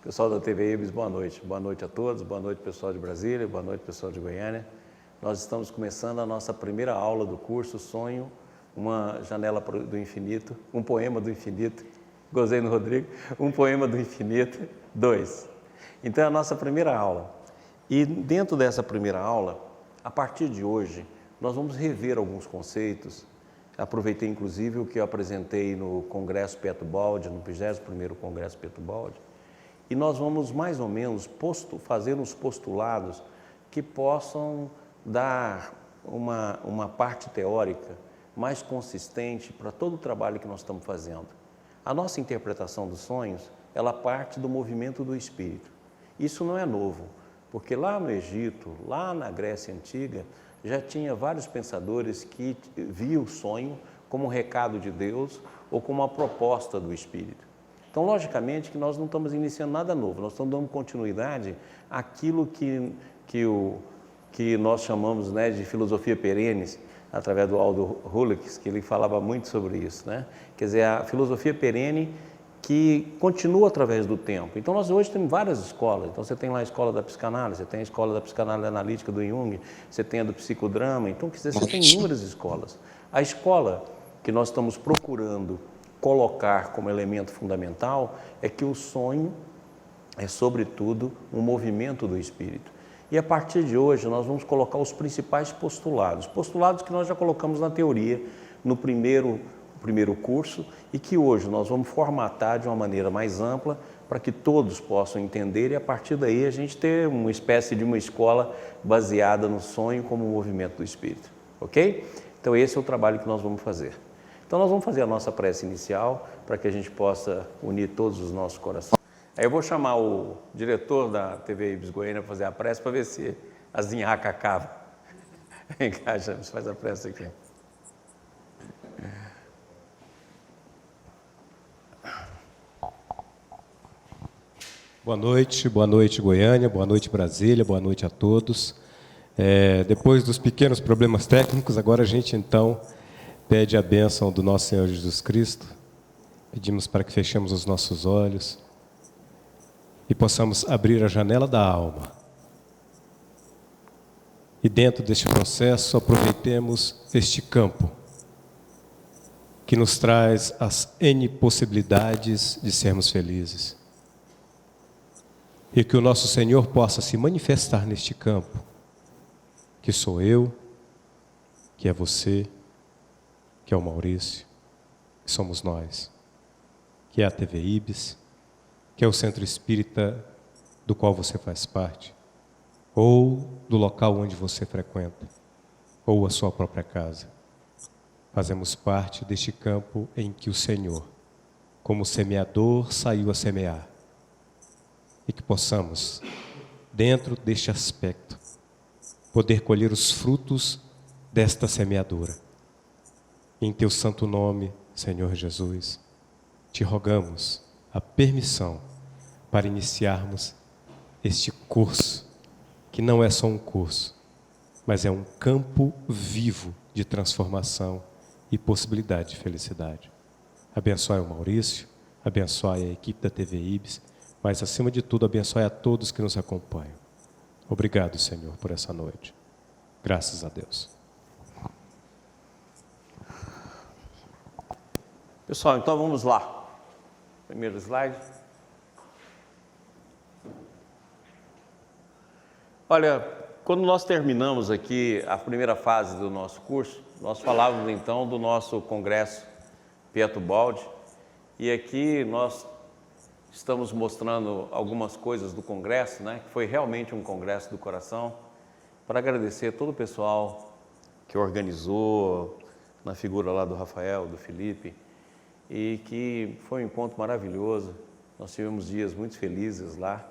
Pessoal da TV Ibis, boa noite. Boa noite a todos, boa noite pessoal de Brasília, boa noite pessoal de Goiânia. Nós estamos começando a nossa primeira aula do curso Sonho, uma janela do infinito, um poema do infinito. Gozei no Rodrigo, um poema do infinito, 2. Então é a nossa primeira aula. E dentro dessa primeira aula, a partir de hoje, nós vamos rever alguns conceitos. Aproveitei inclusive o que eu apresentei no Congresso Petubald, no 21º Congresso Petubald. E nós vamos mais ou menos fazer uns postulados que possam dar uma parte teórica mais consistente para todo o trabalho que nós estamos fazendo. A nossa interpretação dos sonhos, ela parte do movimento do espírito. Isso não é novo, porque lá no Egito, lá na Grécia Antiga, já tinha vários pensadores que viam o sonho como um recado de Deus ou como uma proposta do espírito. Então, logicamente, que nós não estamos iniciando nada novo, nós estamos dando continuidade àquilo que nós chamamos, né, de filosofia perenes, através do Aldo Hulix, que ele falava muito sobre isso, né? Quer dizer, a filosofia perene que continua através do tempo. Então, nós hoje temos várias escolas. Então, você tem lá a escola da psicanálise, você tem a escola da psicanálise analítica do Jung, você tem a do psicodrama. Então, quer dizer, você tem inúmeras escolas. A escola que nós estamos procurando colocar como elemento fundamental é que o sonho é, sobretudo, um movimento do espírito. E a partir de hoje nós vamos colocar os principais postulados que nós já colocamos na teoria no primeiro curso e que hoje nós vamos formatar de uma maneira mais ampla para que todos possam entender e a partir daí a gente ter uma espécie de uma escola baseada no sonho como movimento do espírito, ok? Então esse é o trabalho que nós vamos fazer. Então nós vamos fazer a nossa prece inicial para que a gente possa unir todos os nossos corações. Aí eu vou chamar o diretor da TV Ibis Goiânia para fazer a prece para ver se a zinhaca acaba. Vem cá, James, faz a prece aqui. Boa noite Goiânia, boa noite Brasília, boa noite a todos. Depois dos pequenos problemas técnicos, agora a gente então pede a bênção do nosso Senhor Jesus Cristo, pedimos para que fechemos os nossos olhos e possamos abrir a janela da alma. E dentro deste processo aproveitemos este campo que nos traz as N possibilidades de sermos felizes. E que o nosso Senhor possa se manifestar neste campo, que sou eu, que é você, que é o Maurício, que somos nós, que é a TV Ibis, que é o centro espírita do qual você faz parte, ou do local onde você frequenta, ou a sua própria casa. Fazemos parte deste campo em que o Senhor, como semeador, saiu a semear. E que possamos, dentro deste aspecto, poder colher os frutos desta semeadura. Em teu santo nome, Senhor Jesus, te rogamos a permissão para iniciarmos este curso, que não é só um curso, mas é um campo vivo de transformação e possibilidade de felicidade. Abençoe o Maurício, abençoe a equipe da TV Ibis, mas acima de tudo abençoe a todos que nos acompanham. Obrigado, Senhor, por essa noite. Graças a Deus. Pessoal, então vamos lá. Primeiro slide. Olha, quando nós terminamos aqui a primeira fase do nosso curso, nós falávamos então do nosso congresso Petubald e aqui nós estamos mostrando algumas coisas do congresso, né, que foi realmente um congresso do coração, para agradecer todo o pessoal que organizou, na figura lá do Rafael, do Felipe, e que foi um encontro maravilhoso. Nós tivemos dias muito felizes lá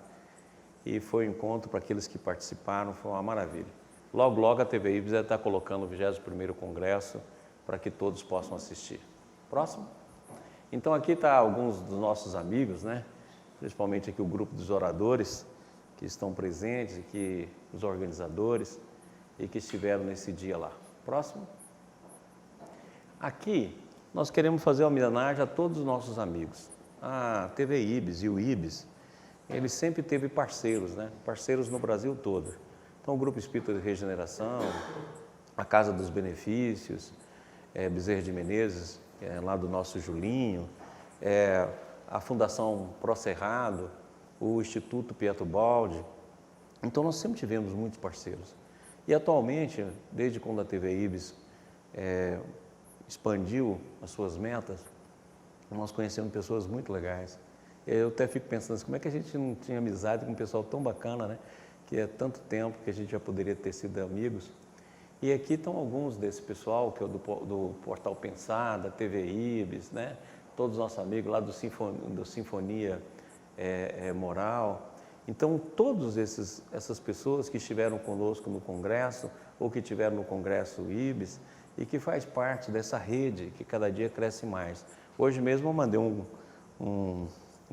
e foi um encontro para aqueles que participaram, foi uma maravilha. Logo, logo a TV Ibis está colocando o 21º Congresso para que todos possam assistir. Próximo. Então aqui está alguns dos nossos amigos, né? Principalmente aqui o grupo dos oradores que estão presentes, aqui os organizadores e que estiveram nesse dia lá. Próximo. Aqui nós queremos fazer uma homenagem a todos os nossos amigos. A TV Ibis e o Ibis ele sempre teve parceiros, né? Parceiros no Brasil todo. Então, o Grupo Espírita de Regeneração, a Casa dos Benefícios, Bezerra de Menezes, lá do nosso Julinho, a Fundação Pro Cerrado, o Instituto Pietro Baldi. Então, nós sempre tivemos muitos parceiros. E, atualmente, desde quando a TV Ibis expandiu as suas metas, nós conhecemos pessoas muito legais. Eu até fico pensando assim, como é que a gente não tinha amizade com um pessoal tão bacana, né? Que é tanto tempo que a gente já poderia ter sido amigos. E aqui estão alguns desse pessoal, que é do Portal Pensar, da TV Ibis, né? Todos os nossos amigos lá do Sinfonia Moral. Então, todas essas pessoas que estiveram conosco no Congresso, ou que estiveram no Congresso Ibis, e que faz parte dessa rede que cada dia cresce mais. Hoje mesmo eu mandei um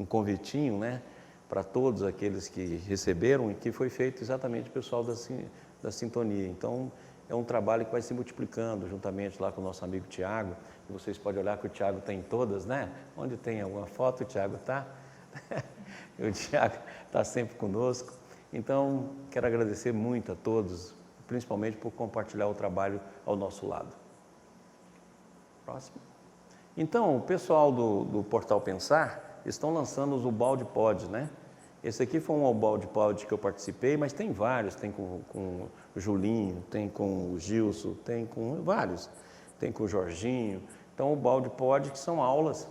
convitinho, né, para todos aqueles que receberam, e que foi feito exatamente o pessoal da Sintonia. Então, é um trabalho que vai se multiplicando juntamente lá com o nosso amigo Tiago. Vocês podem olhar que o Tiago está em todas, né? Onde tem alguma foto, o Tiago está. O Tiago está sempre conosco. Então, quero agradecer muito a todos, principalmente por compartilhar o trabalho ao nosso lado. Próximo. Então, o pessoal do Portal Pensar estão lançando os Ubaldi Pod, né? Esse aqui foi um Ubaldi Pod que eu participei, mas tem vários, tem com o Julinho, tem com o Gilson, tem com vários, tem com o Jorginho. Então, o Ubaldi Pod, que são aulas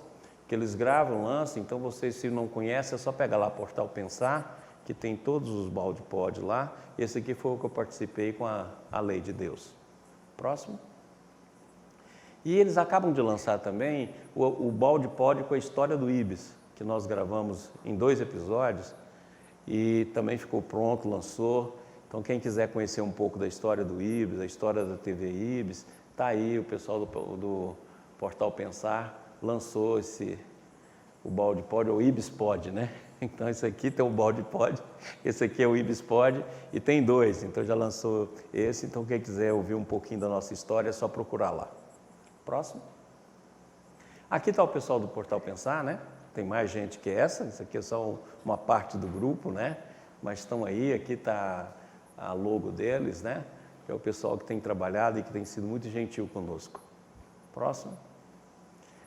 que eles gravam, lançam. Então, vocês, se não conhecem, é só pegar lá Portal Pensar, que tem todos os Ubaldi Pod lá. Esse aqui foi o que eu participei com a Lei de Deus. Próximo. E eles acabam de lançar também o Ubaldi Pod com a história do Ibis, que nós gravamos em 2 episódios e também ficou pronto, lançou. Então, quem quiser conhecer um pouco da história do Ibis, da história da TV Ibis, está aí, o pessoal do Portal Pensar lançou o Ubaldi Pod, ou Ibis Pod, né? Então, esse aqui tem o Ubaldi Pod, esse aqui é o Ibis Pod, e tem 2, então já lançou esse. Então, quem quiser ouvir um pouquinho da nossa história, é só procurar lá. Próximo. Aqui está o pessoal do Portal Pensar, né? Tem mais gente que essa, isso aqui é só uma parte do grupo, né? Mas estão aí, aqui está a logo deles, né? Que é o pessoal que tem trabalhado e que tem sido muito gentil conosco. Próximo.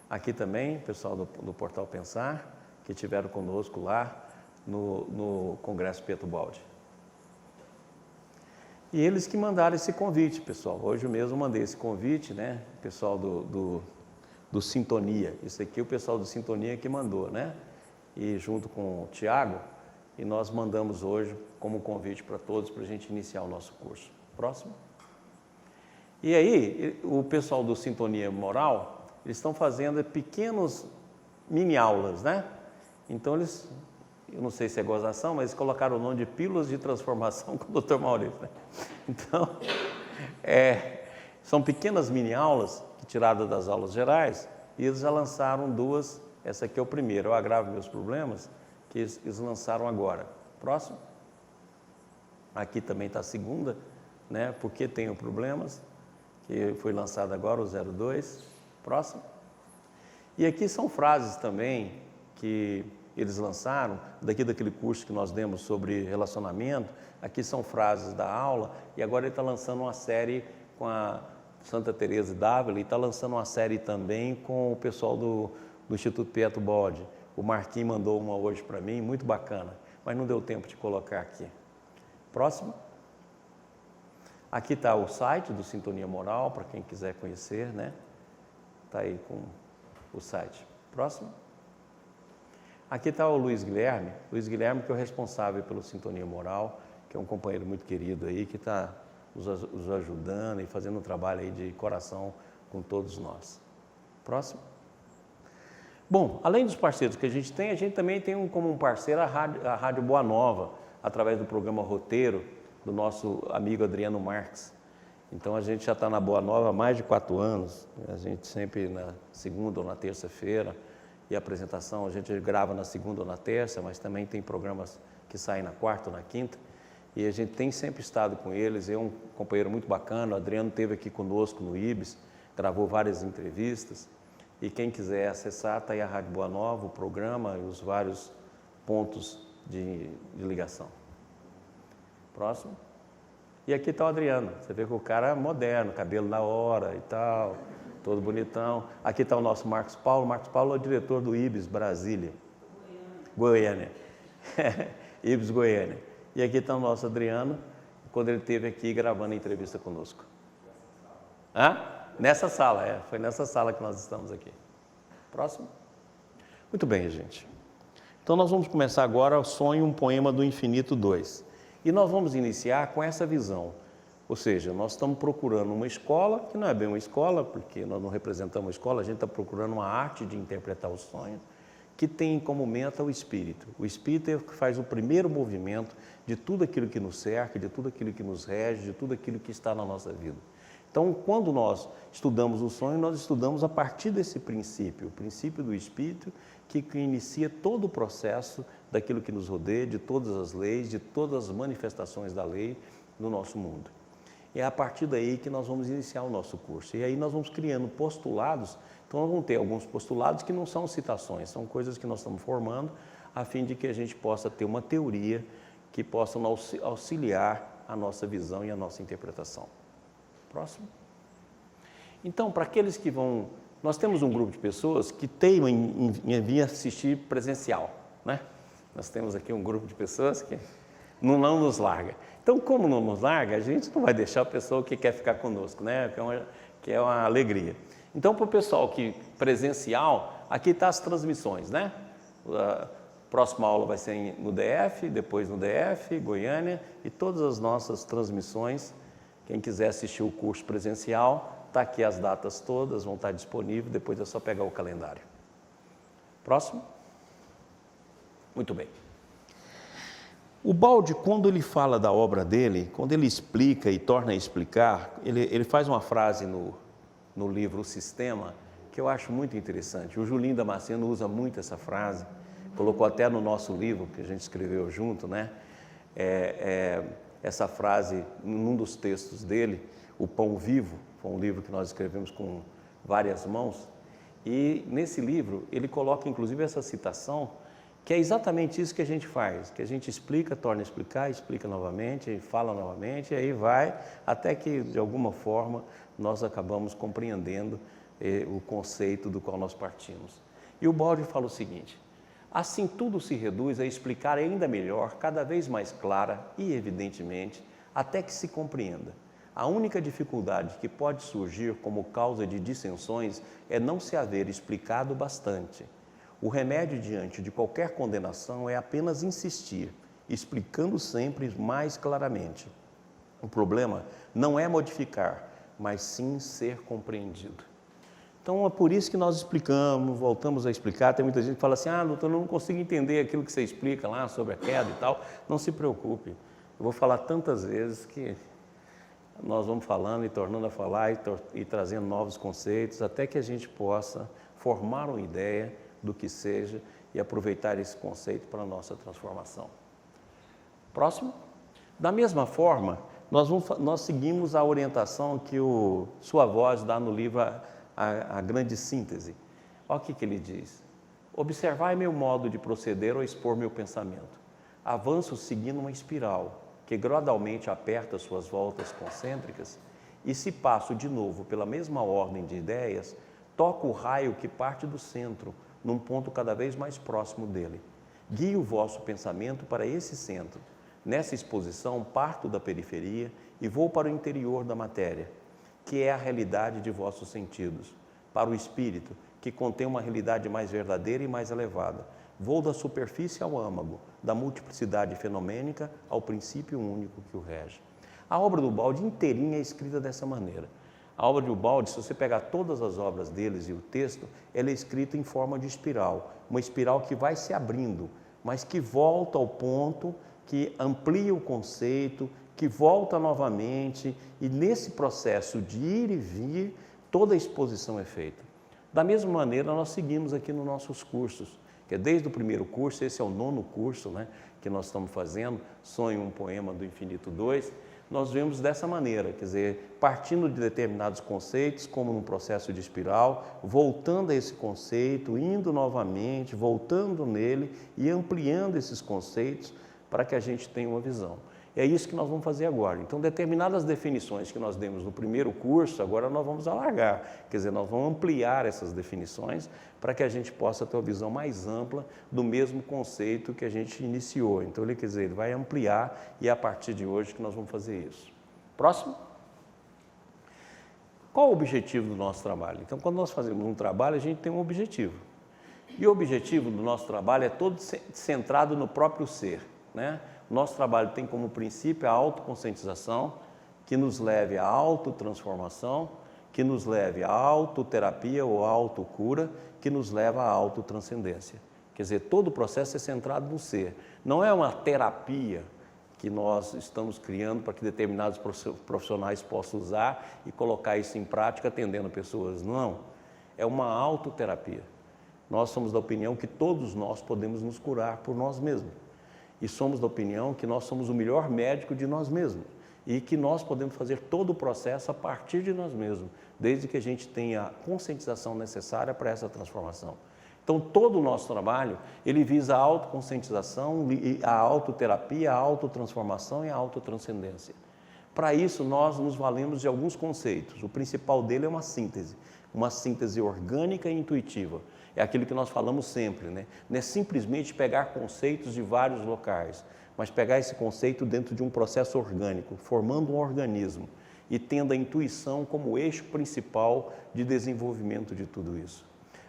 Aqui também, o pessoal do Portal Pensar, que estiveram conosco lá no Congresso Pietro Baldi. E eles que mandaram esse convite, pessoal. Hoje mesmo eu mandei esse convite, né? O pessoal do Sintonia. Isso aqui é o pessoal do Sintonia que mandou, né? E junto com o Tiago, e nós mandamos hoje como convite para todos, para a gente iniciar o nosso curso. Próximo. E aí, o pessoal do Sintonia Moral, eles estão fazendo pequenos mini aulas, né? Então, eu não sei se é gozação, mas eles colocaram o nome de Pílulas de Transformação com o Dr. Maurício, né? Então, são pequenas mini aulas tiradas das aulas gerais, e eles já lançaram 2, essa aqui é o primeiro, Eu Agravo Meus Problemas, que eles lançaram agora. Próximo. Aqui também está a segunda, né? Porque Tenho Problemas, que foi lançado agora, o 02. Próximo. E aqui são frases também que eles lançaram, daquele curso que nós demos sobre relacionamento. Aqui são frases da aula, e agora ele está lançando uma série com a Santa Teresa d'Ávila, e está lançando uma série também com o pessoal do Instituto Pietro Baldi. O Marquinhos mandou uma hoje para mim, muito bacana, mas não deu tempo de colocar aqui. Próximo. Aqui está o site do Sintonia Moral, para quem quiser conhecer, né? Está aí com o site. Próximo. Aqui está o Luiz Guilherme, que é o responsável pelo Sintonia Moral, que é um companheiro muito querido aí, que está nos ajudando e fazendo um trabalho aí de coração com todos nós. Próximo. Bom, além dos parceiros que a gente também tem como um parceiro a Rádio Boa Nova, através do programa Roteiro, do nosso amigo Adriano Marques. Então, a gente já está na Boa Nova há mais de 4 anos, a gente sempre na segunda ou na terça-feira, e a apresentação a gente grava na segunda ou na terça, mas também tem programas que saem na quarta ou na quinta, e a gente tem sempre estado com eles. É um companheiro muito bacana. O Adriano esteve aqui conosco no Ibis, gravou várias entrevistas, e quem quiser acessar, está aí a Rádio Boa Nova, o programa e os vários pontos de ligação. Próximo. E aqui está o Adriano. Você vê que o cara é moderno, cabelo na hora e tal, todo bonitão. Aqui está o nosso Marcos Paulo. Marcos Paulo é o diretor do IBS Brasília. Goiânia. IBS Goiânia. E aqui está o nosso Adriano, quando ele esteve aqui gravando a entrevista conosco. Nessa sala, foi nessa sala que nós estamos aqui. Próximo. Muito bem, gente. Então nós vamos começar agora o Sonho, um Poema do Infinito 2. E nós vamos iniciar com essa visão. Ou seja, nós estamos procurando uma escola, que não é bem uma escola, porque nós não representamos uma escola, a gente está procurando uma arte de interpretar o sonho, que tem como meta o espírito. O espírito é o que faz o primeiro movimento de tudo aquilo que nos cerca, de tudo aquilo que nos rege, de tudo aquilo que está na nossa vida. Então, quando nós estudamos o sonho, nós estudamos a partir desse princípio, o princípio do espírito, que inicia todo o processo daquilo que nos rodeia, de todas as leis, de todas as manifestações da lei no nosso mundo. E é a partir daí que nós vamos iniciar o nosso curso. E aí nós vamos criando postulados. Então, nós vamos ter alguns postulados que não são citações, são coisas que nós estamos formando a fim de que a gente possa ter uma teoria que possa auxiliar a nossa visão e a nossa interpretação. Próximo. Então, para aqueles que vão... Nós temos um grupo de pessoas que teimam em vir assistir presencial, né? Nós temos aqui um grupo de pessoas que não nos larga. Então, como não nos larga, a gente não vai deixar a pessoa que quer ficar conosco, né? Que é uma alegria. Então, para o pessoal que presencial, aqui está as transmissões, né? A próxima aula vai ser no DF, depois no DF, Goiânia, e todas as nossas transmissões. Quem quiser assistir o curso presencial, está aqui as datas todas, vão estar disponíveis, depois é só pegar o calendário. Próximo. Muito bem. O Baldi, quando ele fala da obra dele, quando ele explica e torna a explicar, ele faz uma frase no livro O Sistema, que eu acho muito interessante. O Julinho Damasceno usa muito essa frase, colocou até no nosso livro, que a gente escreveu junto, né? Essa frase, num dos textos dele, O Pão Vivo, foi um livro que nós escrevemos com várias mãos, e nesse livro ele coloca inclusive essa citação, que é exatamente isso que a gente faz, que a gente explica, torna a explicar, explica novamente, fala novamente, e aí vai, até que de alguma forma nós acabamos compreendendo o conceito do qual nós partimos. E o Baldi fala o seguinte: assim tudo se reduz a explicar ainda melhor, cada vez mais clara e evidentemente, até que se compreenda. A única dificuldade que pode surgir como causa de dissensões é não se haver explicado bastante. O remédio diante de qualquer condenação é apenas insistir, explicando sempre mais claramente. O problema não é modificar, mas sim ser compreendido. Então é por isso que nós explicamos, voltamos a explicar. Tem muita gente que fala assim: doutor, eu não consigo entender aquilo que você explica lá sobre a queda e tal. Não se preocupe, eu vou falar tantas vezes que nós vamos falando e tornando a falar e trazendo novos conceitos, até que a gente possa formar uma ideia do que seja e aproveitar esse conceito para a nossa transformação. Próximo. Da mesma forma, nós seguimos a orientação que Sua Voz dá no livro A Grande Síntese. Olha o que ele diz: observai meu modo de proceder ao expor meu pensamento. Avanço seguindo uma espiral, que gradualmente aperta suas voltas concêntricas, e se passo de novo pela mesma ordem de ideias, toco o raio que parte do centro, num ponto cada vez mais próximo dele. Guie o vosso pensamento para esse centro. Nessa exposição, parto da periferia e vou para o interior da matéria, que é a realidade de vossos sentidos, para o espírito, que contém uma realidade mais verdadeira e mais elevada. Vou da superfície ao âmago, da multiplicidade fenomênica ao princípio único que o rege. A obra do Baldi inteirinha é escrita dessa maneira. A obra do Baldi, se você pegar todas as obras deles e o texto, ela é escrita em forma de espiral, uma espiral que vai se abrindo, mas que volta ao ponto, que amplia o conceito, que volta novamente, e nesse processo de ir e vir, toda a exposição é feita. Da mesma maneira, nós seguimos aqui nos nossos cursos, que é desde o primeiro curso, esse é o 9º curso, né, que nós estamos fazendo, Sonho, um Poema do Infinito 2, nós vemos dessa maneira, quer dizer, partindo de determinados conceitos, como num processo de espiral, voltando a esse conceito, indo novamente, voltando nele e ampliando esses conceitos para que a gente tenha uma visão. É isso que nós vamos fazer agora. Então, determinadas definições que nós demos no primeiro curso, agora nós vamos alargar, quer dizer, nós vamos ampliar essas definições para que a gente possa ter uma visão mais ampla do mesmo conceito que a gente iniciou. Então, ele quer dizer, ele vai ampliar e é a partir de hoje que nós vamos fazer isso. Próximo. Qual o objetivo do nosso trabalho? Então, quando nós fazemos um trabalho, a gente tem um objetivo. E o objetivo do nosso trabalho é todo centrado no próprio ser, né? Nosso trabalho tem como princípio a autoconscientização, que nos leve à autotransformação, que nos leve à autoterapia ou autocura, que nos leva à autotranscendência. Quer dizer, todo o processo é centrado no ser. Não é uma terapia que nós estamos criando para que determinados profissionais possam usar e colocar isso em prática atendendo pessoas. Não, é uma autoterapia. Nós somos da opinião que todos nós podemos nos curar por nós mesmos. E somos da opinião que nós somos o melhor médico de nós mesmos e que nós podemos fazer todo o processo a partir de nós mesmos, desde que a gente tenha a conscientização necessária para essa transformação. Então, todo o nosso trabalho, ele visa a autoconscientização, a autoterapia, a autotransformação e a autotranscendência. Para isso, nós nos valemos de alguns conceitos. O principal dele é uma síntese orgânica e intuitiva. É aquilo que nós falamos sempre, né? Não é simplesmente pegar conceitos de vários locais, mas pegar esse conceito dentro de um processo orgânico, formando um organismo e tendo a intuição como eixo principal de desenvolvimento de tudo isso.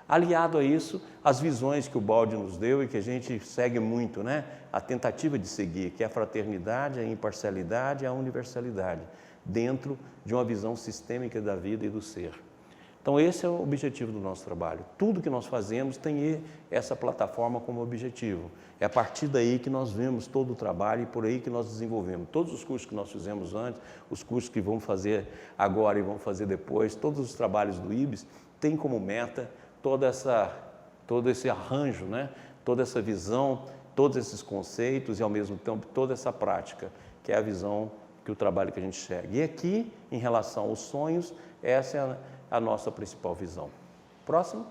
Aliado a isso, as visões que o Baldi nos deu e que a gente segue muito, né? A tentativa de seguir, que é a fraternidade, a imparcialidade e a universalidade, dentro de uma visão sistêmica da vida e do ser. Então, esse é o objetivo do nosso trabalho. Tudo que nós fazemos tem essa plataforma como objetivo. É a partir daí que nós vemos todo o trabalho e por aí que nós desenvolvemos. Todos os cursos que nós fizemos antes, os cursos que vamos fazer agora e vamos fazer depois, todos os trabalhos do IBS têm como meta todo esse arranjo, né? Toda essa visão, todos esses conceitos e, ao mesmo tempo, toda essa prática, que é a visão que o trabalho que a gente chega. E aqui, em relação aos sonhos, essa é a nossa principal visão. Próximo.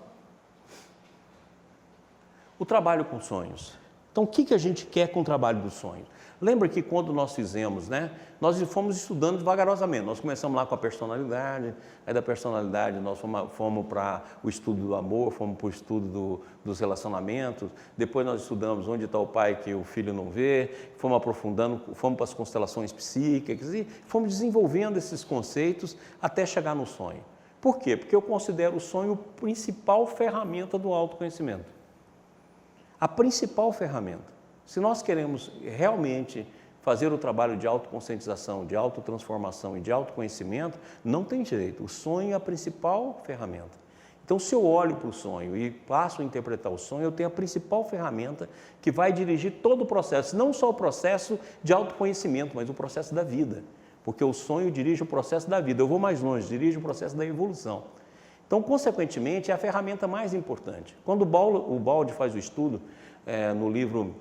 O trabalho com sonhos. Então, o que a gente quer com o trabalho dos sonhos? Lembra que quando nós fizemos, né, nós fomos estudando devagarosamente. Nós começamos lá com a personalidade, aí da personalidade nós fomos para o estudo do amor, fomos para o estudo dos relacionamentos, depois nós estudamos onde está o pai que o filho não vê, fomos aprofundando, fomos para as constelações psíquicas e fomos desenvolvendo esses conceitos até chegar no sonho. Por quê? Porque eu considero o sonho a principal ferramenta do autoconhecimento. A principal ferramenta. Se nós queremos realmente fazer o trabalho de autoconscientização, de autotransformação e de autoconhecimento, não tem jeito. O sonho é a principal ferramenta. Então, se eu olho para o sonho e passo a interpretar o sonho, eu tenho a principal ferramenta que vai dirigir todo o processo. Não só o processo de autoconhecimento, mas o processo da vida. Porque o sonho dirige o processo da vida. Eu vou mais longe, dirige o processo da evolução. Então, consequentemente, é a ferramenta mais importante. Quando o Baldi faz o estudo no livro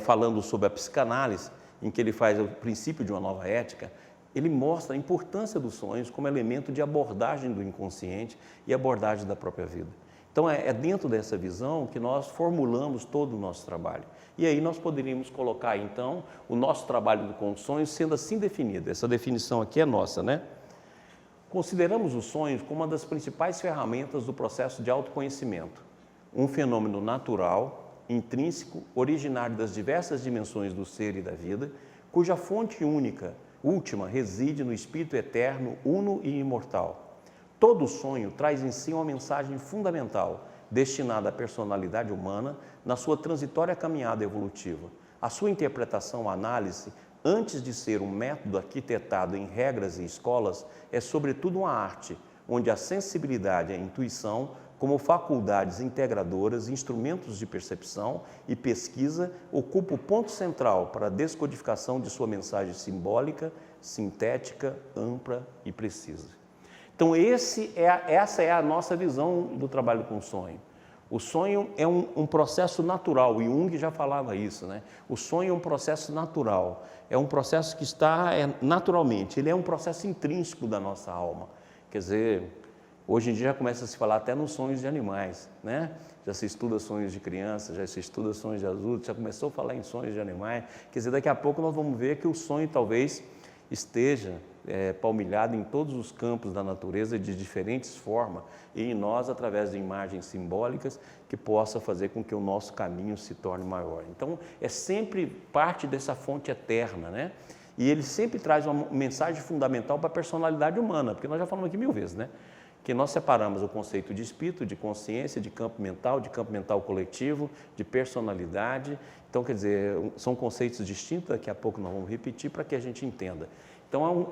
falando sobre a psicanálise, em que ele faz o princípio de uma nova ética, ele mostra a importância dos sonhos como elemento de abordagem do inconsciente e abordagem da própria vida. Então, é dentro dessa visão que nós formulamos todo o nosso trabalho. E aí nós poderíamos colocar, então, o nosso trabalho com os sonhos sendo assim definido. Essa definição aqui é nossa, né? Consideramos os sonhos como uma das principais ferramentas do processo de autoconhecimento. Um fenômeno natural, intrínseco, originário das diversas dimensões do ser e da vida, cuja fonte última, reside no Espírito eterno, uno e imortal. Todo sonho traz em si uma mensagem fundamental, destinada à personalidade humana na sua transitória caminhada evolutiva. A sua interpretação, análise, antes de ser um método arquitetado em regras e escolas, é sobretudo uma arte, onde a sensibilidade e a intuição, como faculdades integradoras, instrumentos de percepção e pesquisa, ocupam o ponto central para a descodificação de sua mensagem simbólica, sintética, ampla e precisa. Então, essa é a nossa visão do trabalho com o sonho. O sonho é um processo natural, e Jung já falava isso, né? O sonho é um processo natural, é um processo que está naturalmente, ele é um processo intrínseco da nossa alma. Quer dizer, hoje em dia já começa a se falar até nos sonhos de animais, né? Já se estuda sonhos de criança, já se estuda sonhos de adultos, já começou a falar em sonhos de animais. Quer dizer, daqui a pouco nós vamos ver que o sonho talvez esteja palmilhado em todos os campos da natureza de diferentes formas e em nós através de imagens simbólicas que possa fazer com que o nosso caminho se torne maior. Então, é sempre parte dessa fonte eterna, né? E ele sempre traz uma mensagem fundamental para a personalidade humana, porque nós já falamos aqui 1000 vezes, né? Que nós separamos o conceito de espírito, de consciência, de campo mental coletivo, de personalidade. Então, quer dizer, são conceitos distintos, daqui a pouco nós vamos repetir para que a gente entenda. Então,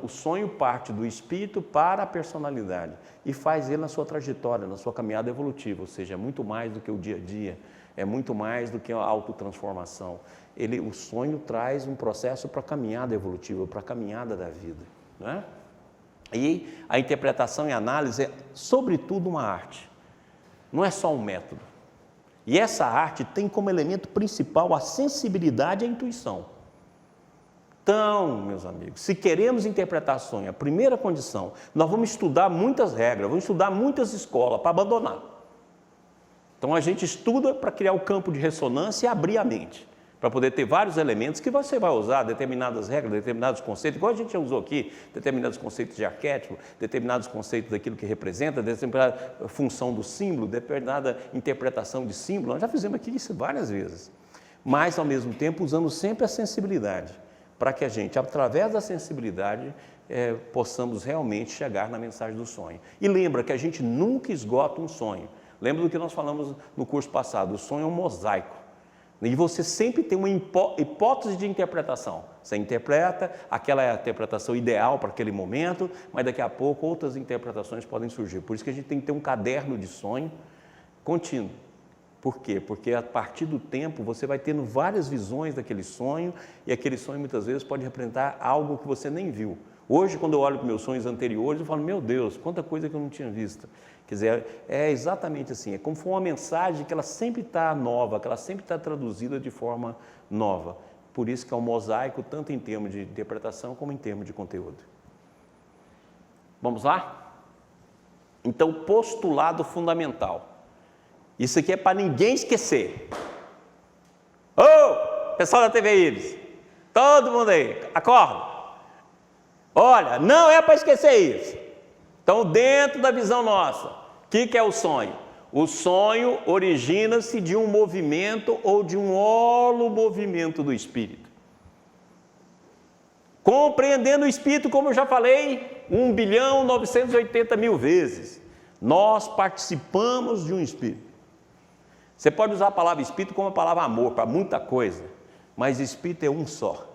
o sonho parte do espírito para a personalidade e faz ele na sua trajetória, na sua caminhada evolutiva, ou seja, é muito mais do que o dia a dia, é muito mais do que a autotransformação. O sonho traz um processo para a caminhada evolutiva, para a caminhada da vida, né? E a interpretação e análise é, sobretudo, uma arte, não é só um método. E essa arte tem como elemento principal a sensibilidade e a intuição. Então, meus amigos, se queremos interpretar sonho, a primeira condição, nós vamos estudar muitas regras, vamos estudar muitas escolas para abandonar. Então, a gente estuda para criar o campo de ressonância e abrir a mente, para poder ter vários elementos que você vai usar, determinadas regras, determinados conceitos, igual a gente já usou aqui, determinados conceitos de arquétipo, determinados conceitos daquilo que representa, determinada função do símbolo, determinada interpretação de símbolo. Nós já fizemos aqui isso várias vezes, mas, ao mesmo tempo, usando sempre a sensibilidade, para que a gente, através da sensibilidade, possamos realmente chegar na mensagem do sonho. E lembra que a gente nunca esgota um sonho. Lembra do que nós falamos no curso passado, o sonho é um mosaico. E você sempre tem uma hipótese de interpretação. Você interpreta, aquela é a interpretação ideal para aquele momento, mas daqui a pouco outras interpretações podem surgir. Por isso que a gente tem que ter um caderno de sonho contínuo. Por quê? Porque a partir do tempo você vai tendo várias visões daquele sonho e aquele sonho muitas vezes pode representar algo que você nem viu. Hoje, quando eu olho para meus sonhos anteriores, eu falo, meu Deus, quanta coisa que eu não tinha visto. Quer dizer, é exatamente assim, é como se for uma mensagem que ela sempre está nova, que ela sempre está traduzida de forma nova. Por isso que é um mosaico, tanto em termos de interpretação como em termos de conteúdo. Vamos lá? Então, postulado fundamental. Isso aqui é para ninguém esquecer. Ô, pessoal da TV Iris, todo mundo aí, acorda. Olha, não é para esquecer isso. Então, dentro da visão nossa, o que é o sonho? O sonho origina-se de um movimento ou de um holomovimento do espírito. Compreendendo o espírito, como eu já falei, 1.980.000 vezes, nós participamos de um espírito. Você pode usar a palavra espírito como a palavra amor para muita coisa, mas espírito é um só.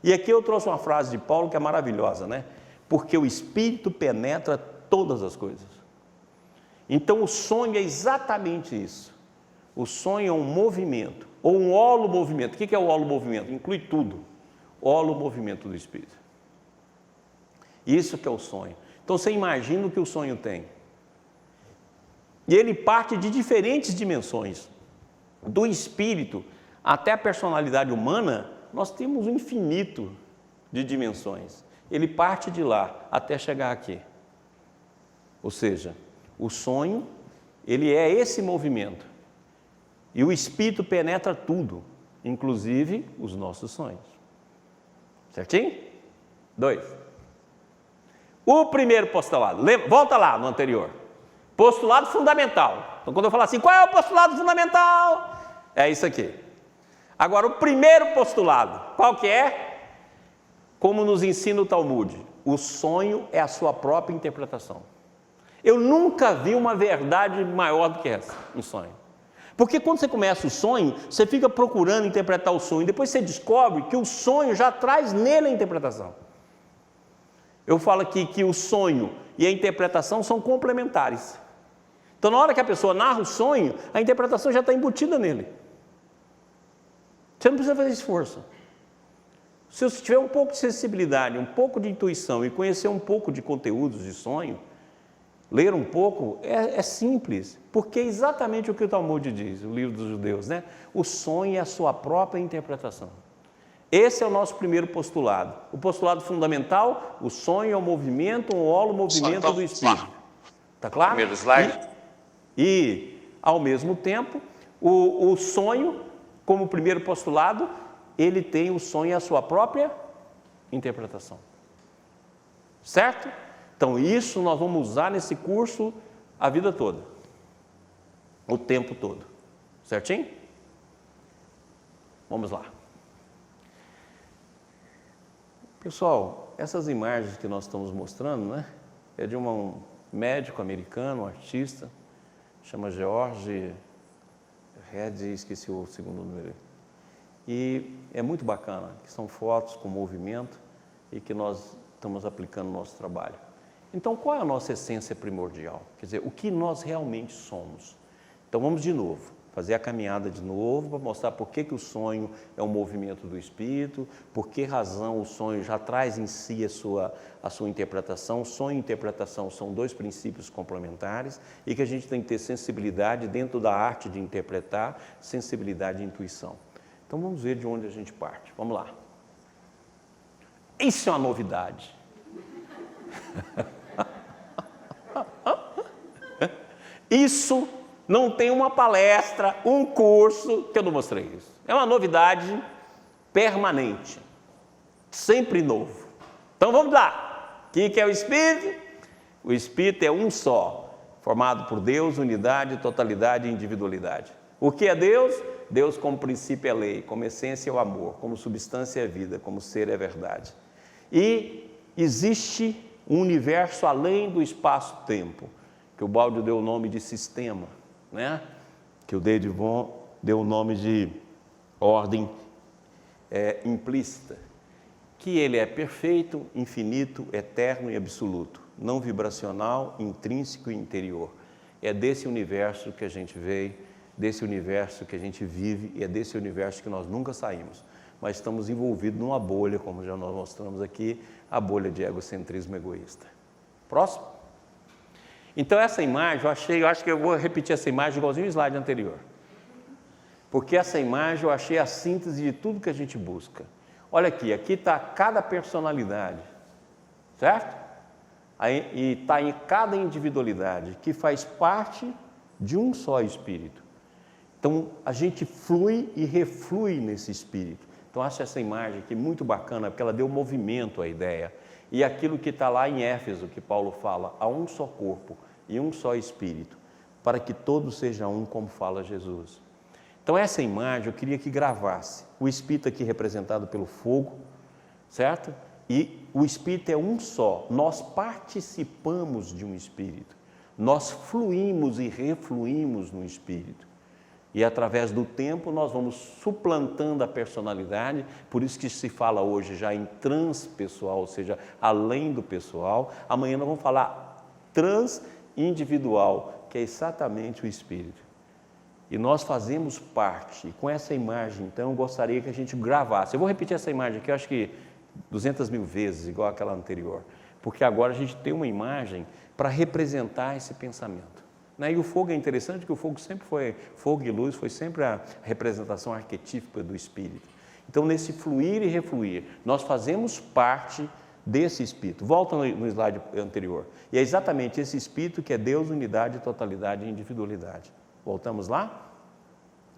E aqui eu trouxe uma frase de Paulo que é maravilhosa, né? Porque o espírito penetra todas as coisas. Então o sonho é exatamente isso. O sonho é um movimento, ou um holomovimento. O que é o holomovimento? Inclui tudo. Holomovimento do espírito. Isso que é o sonho. Então você imagina o que o sonho tem. E ele parte de diferentes dimensões. Do espírito até a personalidade humana, nós temos um infinito de dimensões. Ele parte de lá até chegar aqui. Ou seja, o sonho, ele é esse movimento. E o espírito penetra tudo, inclusive os nossos sonhos. Certinho? 2. O primeiro postulado, volta lá no anterior. Postulado fundamental. Então, quando eu falar assim, qual é o postulado fundamental? É isso aqui. Agora, o primeiro postulado, qual que é? Como nos ensina o Talmud, o sonho é a sua própria interpretação. Eu nunca vi uma verdade maior do que essa, um sonho. Porque quando você começa o sonho, você fica procurando interpretar o sonho, depois você descobre que o sonho já traz nele a interpretação. Eu falo aqui que o sonho e a interpretação são complementares. Então, na hora que a pessoa narra o sonho, a interpretação já está embutida nele. Você não precisa fazer esforço. Se você tiver um pouco de sensibilidade, um pouco de intuição e conhecer um pouco de conteúdos de sonho, ler um pouco, é simples, porque é exatamente o que o Talmud diz, o livro dos judeus, né? O sonho é a sua própria interpretação. Esse é o nosso primeiro postulado. O postulado fundamental, o sonho é um movimento, um holomovimento do espírito. Está claro? Primeiro slide. E ao mesmo tempo, o sonho, como primeiro postulado, ele tem o sonho a sua própria interpretação. Certo? Então isso nós vamos usar nesse curso a vida toda. O tempo todo. Certinho? Vamos lá. Pessoal, essas imagens que nós estamos mostrando, né? É de um médico americano, um artista, chama George Red, esqueci o segundo número. E é muito bacana, que são fotos com movimento e que nós estamos aplicando no nosso trabalho. Então, qual é a nossa essência primordial? Quer dizer, o que nós realmente somos? Então, vamos de novo, fazer a caminhada de novo para mostrar por que o sonho é um movimento do espírito, por que razão o sonho já traz em si a sua interpretação. Sonho e interpretação são dois princípios complementares e que a gente tem que ter sensibilidade dentro da arte de interpretar, sensibilidade e intuição. Então, vamos ver de onde a gente parte. Vamos lá. Isso é uma novidade. Isso não tem uma palestra, um curso que eu não mostrei isso. É uma novidade permanente, sempre novo. Então vamos lá. O que é o Espírito? O Espírito é um só, formado por Deus, unidade, totalidade e individualidade. O que é Deus? Deus como princípio é lei, como essência é o amor, como substância é vida, como ser é verdade. E existe um universo além do espaço-tempo, que o Baudio deu o nome de sistema, né? Que o David Bohm deu o nome de ordem implícita, que ele é perfeito, infinito, eterno e absoluto, não vibracional, intrínseco e interior. É desse universo que a gente veio, desse universo que a gente vive, e é desse universo que nós nunca saímos, mas estamos envolvidos numa bolha, como já nós mostramos aqui, a bolha de egocentrismo egoísta. Próximo. Então essa imagem, eu acho que eu vou repetir essa imagem igualzinho o slide anterior. Porque essa imagem eu achei a síntese de tudo que a gente busca. Olha aqui está cada personalidade, certo? E está em cada individualidade, que faz parte de um só espírito. Então a gente flui e reflui nesse espírito. Então acho essa imagem aqui muito bacana, porque ela deu movimento à ideia. E aquilo que está lá em Éfeso, que Paulo fala, há um só corpo e um só espírito, para que todos sejam um, como fala Jesus. Então essa imagem eu queria que gravasse. O espírito aqui representado pelo fogo, certo? E o espírito é um só. Nós participamos de um espírito. Nós fluímos e refluímos no espírito. E através do tempo nós vamos suplantando a personalidade, por isso que se fala hoje já em transpessoal, ou seja, além do pessoal. Amanhã nós vamos falar transindividual, que é exatamente o espírito. E nós fazemos parte, com essa imagem, então, eu gostaria que a gente gravasse. Eu vou repetir essa imagem aqui, eu acho que 200 mil vezes, igual aquela anterior, porque agora a gente tem uma imagem para representar esse pensamento. E o fogo é interessante, porque o fogo sempre foi, fogo e luz foi sempre a representação arquetípica do espírito. Então, nesse fluir e refluir, nós fazemos parte desse espírito. Volta no slide anterior. E é exatamente esse espírito que é Deus, unidade, totalidade e individualidade. Voltamos lá?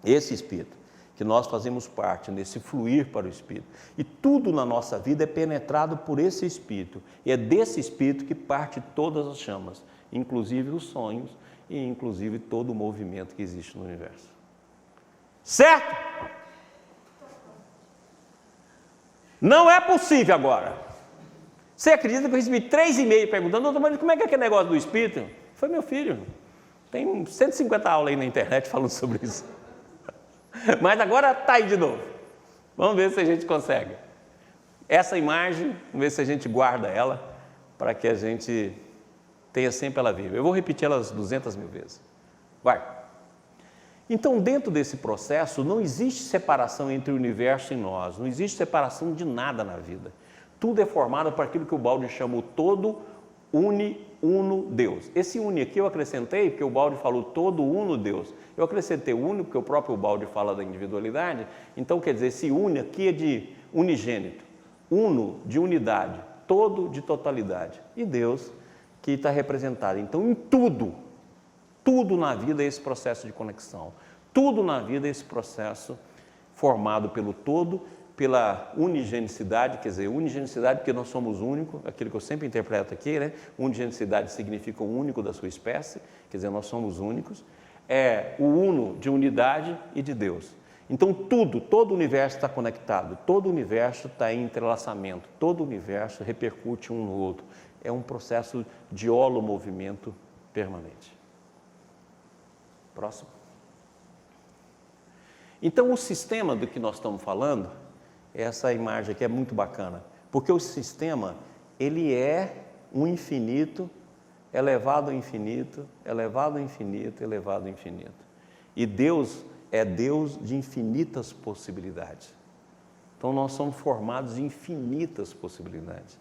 Esse espírito, que nós fazemos parte nesse fluir para o espírito. E tudo na nossa vida é penetrado por esse espírito. E é desse espírito que parte todas as chamas, inclusive os sonhos, e inclusive todo o movimento que existe no universo. Certo? Não é possível agora. Você acredita que eu recebi 3 e-mails perguntando, mas como é que é aquele negócio do espírito? Foi meu filho. Tem 150 aulas aí na internet falando sobre isso. Mas agora está aí de novo. Vamos ver se a gente consegue. Essa imagem, vamos ver se a gente guarda ela, para que a gente tenha sempre ela viva. Eu vou repetir elas 200 mil vezes. Vai. Então, dentro desse processo, não existe separação entre o universo e nós. Não existe separação de nada na vida. Tudo é formado por aquilo que o Baudio chama o todo uno Deus. Esse uni aqui eu acrescentei, porque o Baldi falou todo uno Deus. Eu acrescentei uno, porque o próprio Baldi fala da individualidade. Então, quer dizer, esse uni aqui é de unigênito, uno de unidade, todo de totalidade. E Deus que está representado. Então, em tudo na vida é esse processo de conexão. Tudo na vida é esse processo formado pelo todo, pela unigenicidade, quer dizer, unigenicidade porque nós somos únicos, aquilo que eu sempre interpreto aqui, né? Unigenicidade significa o único da sua espécie, quer dizer, nós somos únicos. É o uno de unidade e de Deus. Então todo o universo está conectado, todo o universo está em entrelaçamento, todo o universo repercute um no outro. É um processo de holomovimento permanente. Próximo. Então o sistema do que nós estamos falando, essa imagem aqui é muito bacana, porque o sistema, ele é um infinito, elevado ao infinito, elevado ao infinito, elevado ao infinito. E Deus é Deus de infinitas possibilidades. Então nós somos formados de infinitas possibilidades.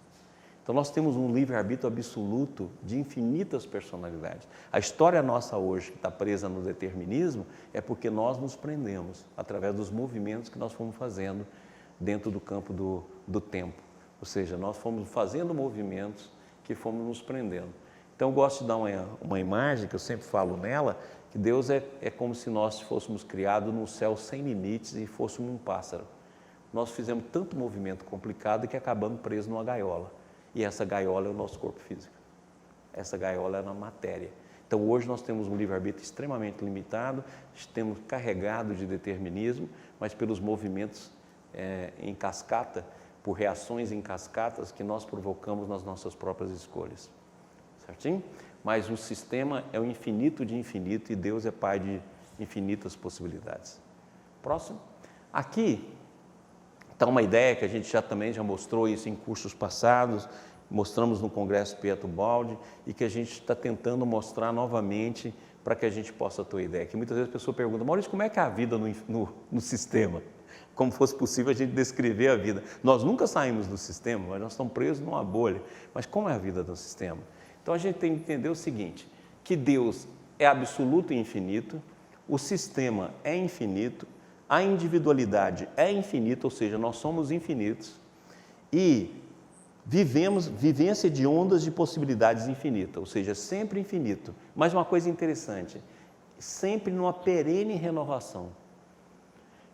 Então nós temos um livre-arbítrio absoluto de infinitas personalidades. A história nossa hoje, que está presa no determinismo, é porque nós nos prendemos através dos movimentos que nós fomos fazendo dentro do campo do tempo. Ou seja, nós fomos fazendo movimentos que fomos nos prendendo. Então eu gosto de dar uma imagem, que eu sempre falo nela, que Deus é como se nós fôssemos criados num céu sem limites e fôssemos um pássaro. Nós fizemos tanto movimento complicado que acabamos presos numa gaiola. E essa gaiola é o nosso corpo físico. Essa gaiola é na matéria. Então hoje nós temos um livre-arbítrio extremamente limitado, estamos carregados de determinismo, mas pelos movimentos em cascata, por reações em cascatas que nós provocamos nas nossas próprias escolhas. Certinho? Mas o sistema é o infinito de infinito e Deus é Pai de infinitas possibilidades. Próximo. Aqui está uma ideia que a gente também já mostrou isso em cursos passados, mostramos no Congresso Pietro Baldi e que a gente está tentando mostrar novamente para que a gente possa ter uma ideia. Que muitas vezes a pessoa pergunta, Maurício, como é que é a vida no sistema? Como fosse possível a gente descrever a vida. Nós nunca saímos do sistema, mas nós estamos presos numa bolha. Mas como é a vida do sistema? Então a gente tem que entender o seguinte, que Deus é absoluto e infinito, o sistema é infinito, a individualidade é infinita, ou seja, nós somos infinitos e vivemos vivência de ondas de possibilidades infinitas, ou seja, sempre infinito. Mas uma coisa interessante, sempre numa perene renovação.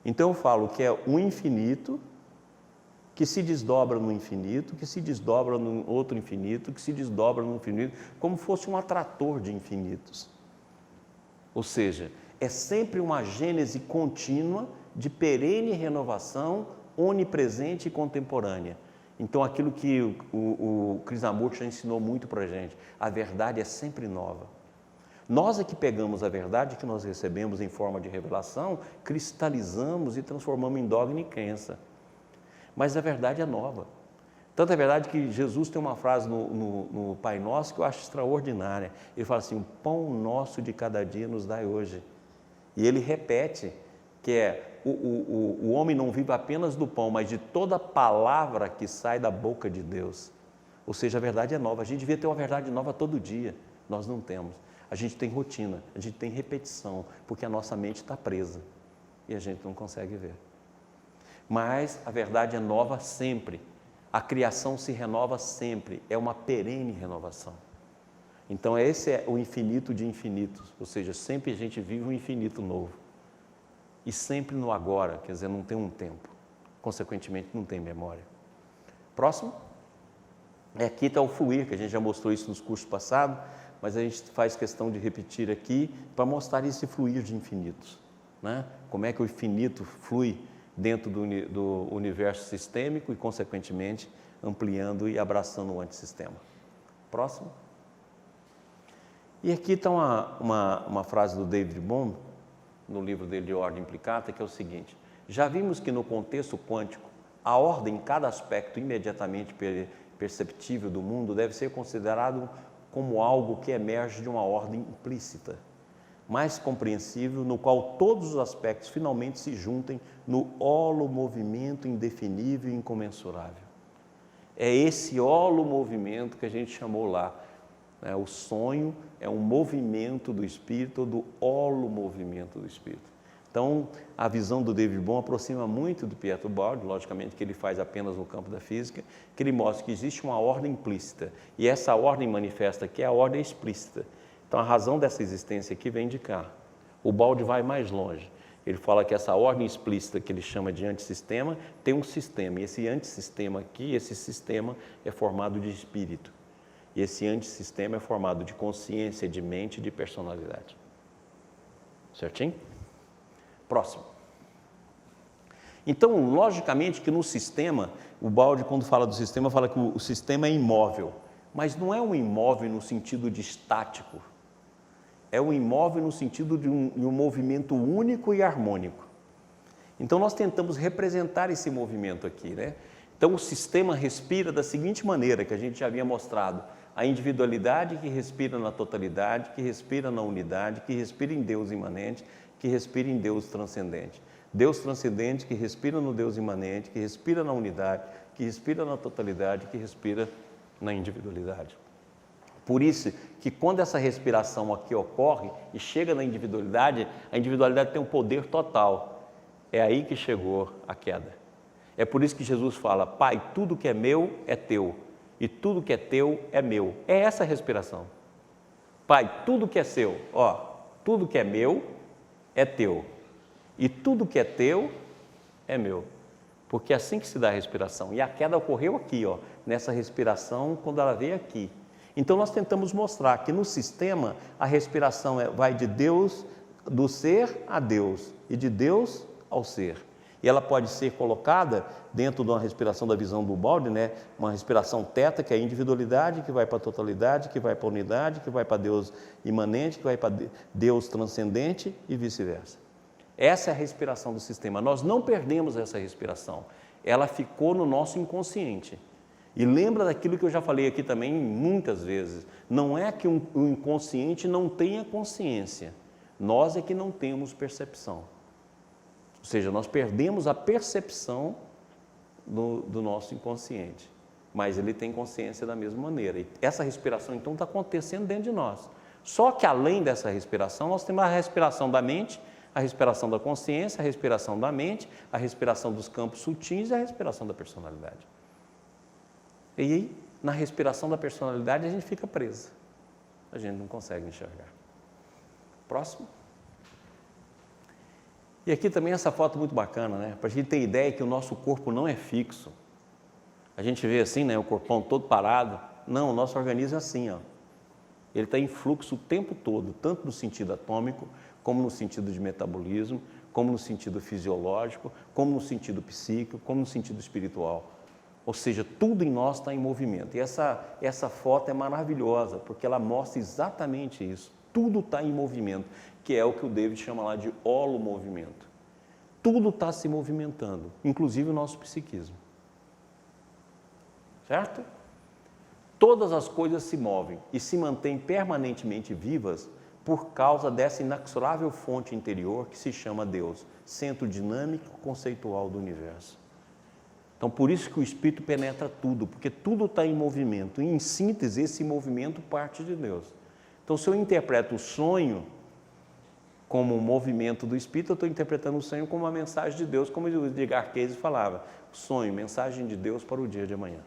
Então eu falo que é um infinito que se desdobra no infinito, que se desdobra num outro infinito, que se desdobra no infinito, como fosse um atrator de infinitos. Ou seja, é sempre uma gênese contínua de perene renovação, onipresente e contemporânea. Então, aquilo que o Krishnamurti já ensinou muito para a gente, a verdade é sempre nova. Nós é que pegamos a verdade que nós recebemos em forma de revelação, cristalizamos e transformamos em dogma e crença. Mas a verdade é nova. Tanto é verdade que Jesus tem uma frase no Pai Nosso que eu acho extraordinária. Ele fala assim, o pão nosso de cada dia nos dai hoje. E ele repete que o homem não vive apenas do pão, mas de toda palavra que sai da boca de Deus. Ou seja, a verdade é nova. A gente devia ter uma verdade nova todo dia. Nós não temos. A gente tem rotina, a gente tem repetição, porque a nossa mente está presa e a gente não consegue ver. Mas a verdade é nova sempre. A criação se renova sempre. É uma perene renovação. Então esse é o infinito de infinitos, ou seja, sempre a gente vive um infinito novo. E sempre no agora, quer dizer, não tem um tempo. Consequentemente, não tem memória. Próximo. Aqui está o fluir, que a gente já mostrou isso nos cursos passados, mas a gente faz questão de repetir aqui para mostrar esse fluir de infinitos. Né? Como é que o infinito flui dentro do universo sistêmico e, consequentemente, ampliando e abraçando o antissistema. Próximo. E aqui está uma frase do David Bohm, no livro dele de Ordem Implicata, que é o seguinte, já vimos que no contexto quântico, a ordem em cada aspecto imediatamente perceptível do mundo deve ser considerado como algo que emerge de uma ordem implícita, mais compreensível, no qual todos os aspectos finalmente se juntem no holomovimento indefinível e incomensurável. É esse holomovimento que a gente chamou lá, O sonho é um movimento do Espírito, do holomovimento do Espírito. Então, a visão do David Bohm aproxima muito do Pietro Baldi, logicamente que ele faz apenas no campo da física, que ele mostra que existe uma ordem implícita, e essa ordem manifesta aqui é a ordem explícita. Então, a razão dessa existência aqui vem de cá. O Baldi vai mais longe. Ele fala que essa ordem explícita, que ele chama de antissistema, tem um sistema, e esse antissistema aqui, esse sistema é formado de espírito. E esse antissistema é formado de consciência, de mente e de personalidade. Certinho? Próximo. Então, logicamente que no sistema, o Baldi, quando fala do sistema, fala que o sistema é imóvel. Mas não é um imóvel no sentido de estático. É um imóvel no sentido de um movimento único e harmônico. Então, nós tentamos representar esse movimento aqui, né? Então, o sistema respira da seguinte maneira, que a gente já havia mostrado. A individualidade que respira na totalidade, que respira na unidade, que respira em Deus imanente, que respira em Deus transcendente. Deus transcendente que respira no Deus imanente, que respira na unidade, que respira na totalidade, que respira na individualidade. Por isso que quando essa respiração aqui ocorre e chega na individualidade, a individualidade tem um poder total. É aí que chegou a queda. É por isso que Jesus fala, Pai, tudo que é meu é teu, e tudo que é teu é meu. É essa a respiração. Pai, tudo que é seu, tudo que é meu é teu, e tudo que é teu é meu. Porque é assim que se dá a respiração. E a queda ocorreu aqui, nessa respiração, quando ela veio aqui. Então, nós tentamos mostrar que no sistema, a respiração vai de Deus, do ser a Deus, e de Deus ao ser. E ela pode ser colocada dentro de uma respiração da visão do Baldi, né? Uma respiração teta, que é a individualidade, que vai para a totalidade, que vai para a unidade, que vai para Deus imanente, que vai para Deus transcendente e vice-versa. Essa é a respiração do sistema. Nós não perdemos essa respiração. Ela ficou no nosso inconsciente. E lembra daquilo que eu já falei aqui também muitas vezes. Não é que o inconsciente não tenha consciência. Nós é que não temos percepção. Ou seja, nós perdemos a percepção do nosso inconsciente. Mas ele tem consciência da mesma maneira. E essa respiração, então, está acontecendo dentro de nós. Só que além dessa respiração, nós temos a respiração da mente, a respiração da consciência, a respiração da mente, a respiração dos campos sutis e a respiração da personalidade. E aí, na respiração da personalidade, a gente fica preso. A gente não consegue enxergar. Próximo. E aqui também essa foto muito bacana, né? Para a gente ter ideia que o nosso corpo não é fixo. A gente vê assim, né? O corpão todo parado. Não, o nosso organismo é assim, Ele está em fluxo o tempo todo, tanto no sentido atômico, como no sentido de metabolismo, como no sentido fisiológico, como no sentido psíquico, como no sentido espiritual. Ou seja, tudo em nós está em movimento. E essa foto é maravilhosa, porque ela mostra exatamente isso. Tudo está em movimento, que é o que o David chama lá de holomovimento. Tudo está se movimentando, inclusive o nosso psiquismo. Certo? Todas as coisas se movem e se mantêm permanentemente vivas por causa dessa inexorável fonte interior que se chama Deus, centro dinâmico conceitual do universo. Então, por isso que o Espírito penetra tudo, porque tudo está em movimento. E, em síntese, esse movimento parte de Deus. Então, se eu interpreto o sonho como um movimento do Espírito, eu estou interpretando o sonho como uma mensagem de Deus, como o Edgar Cayce falava. Sonho, mensagem de Deus para o dia de amanhã.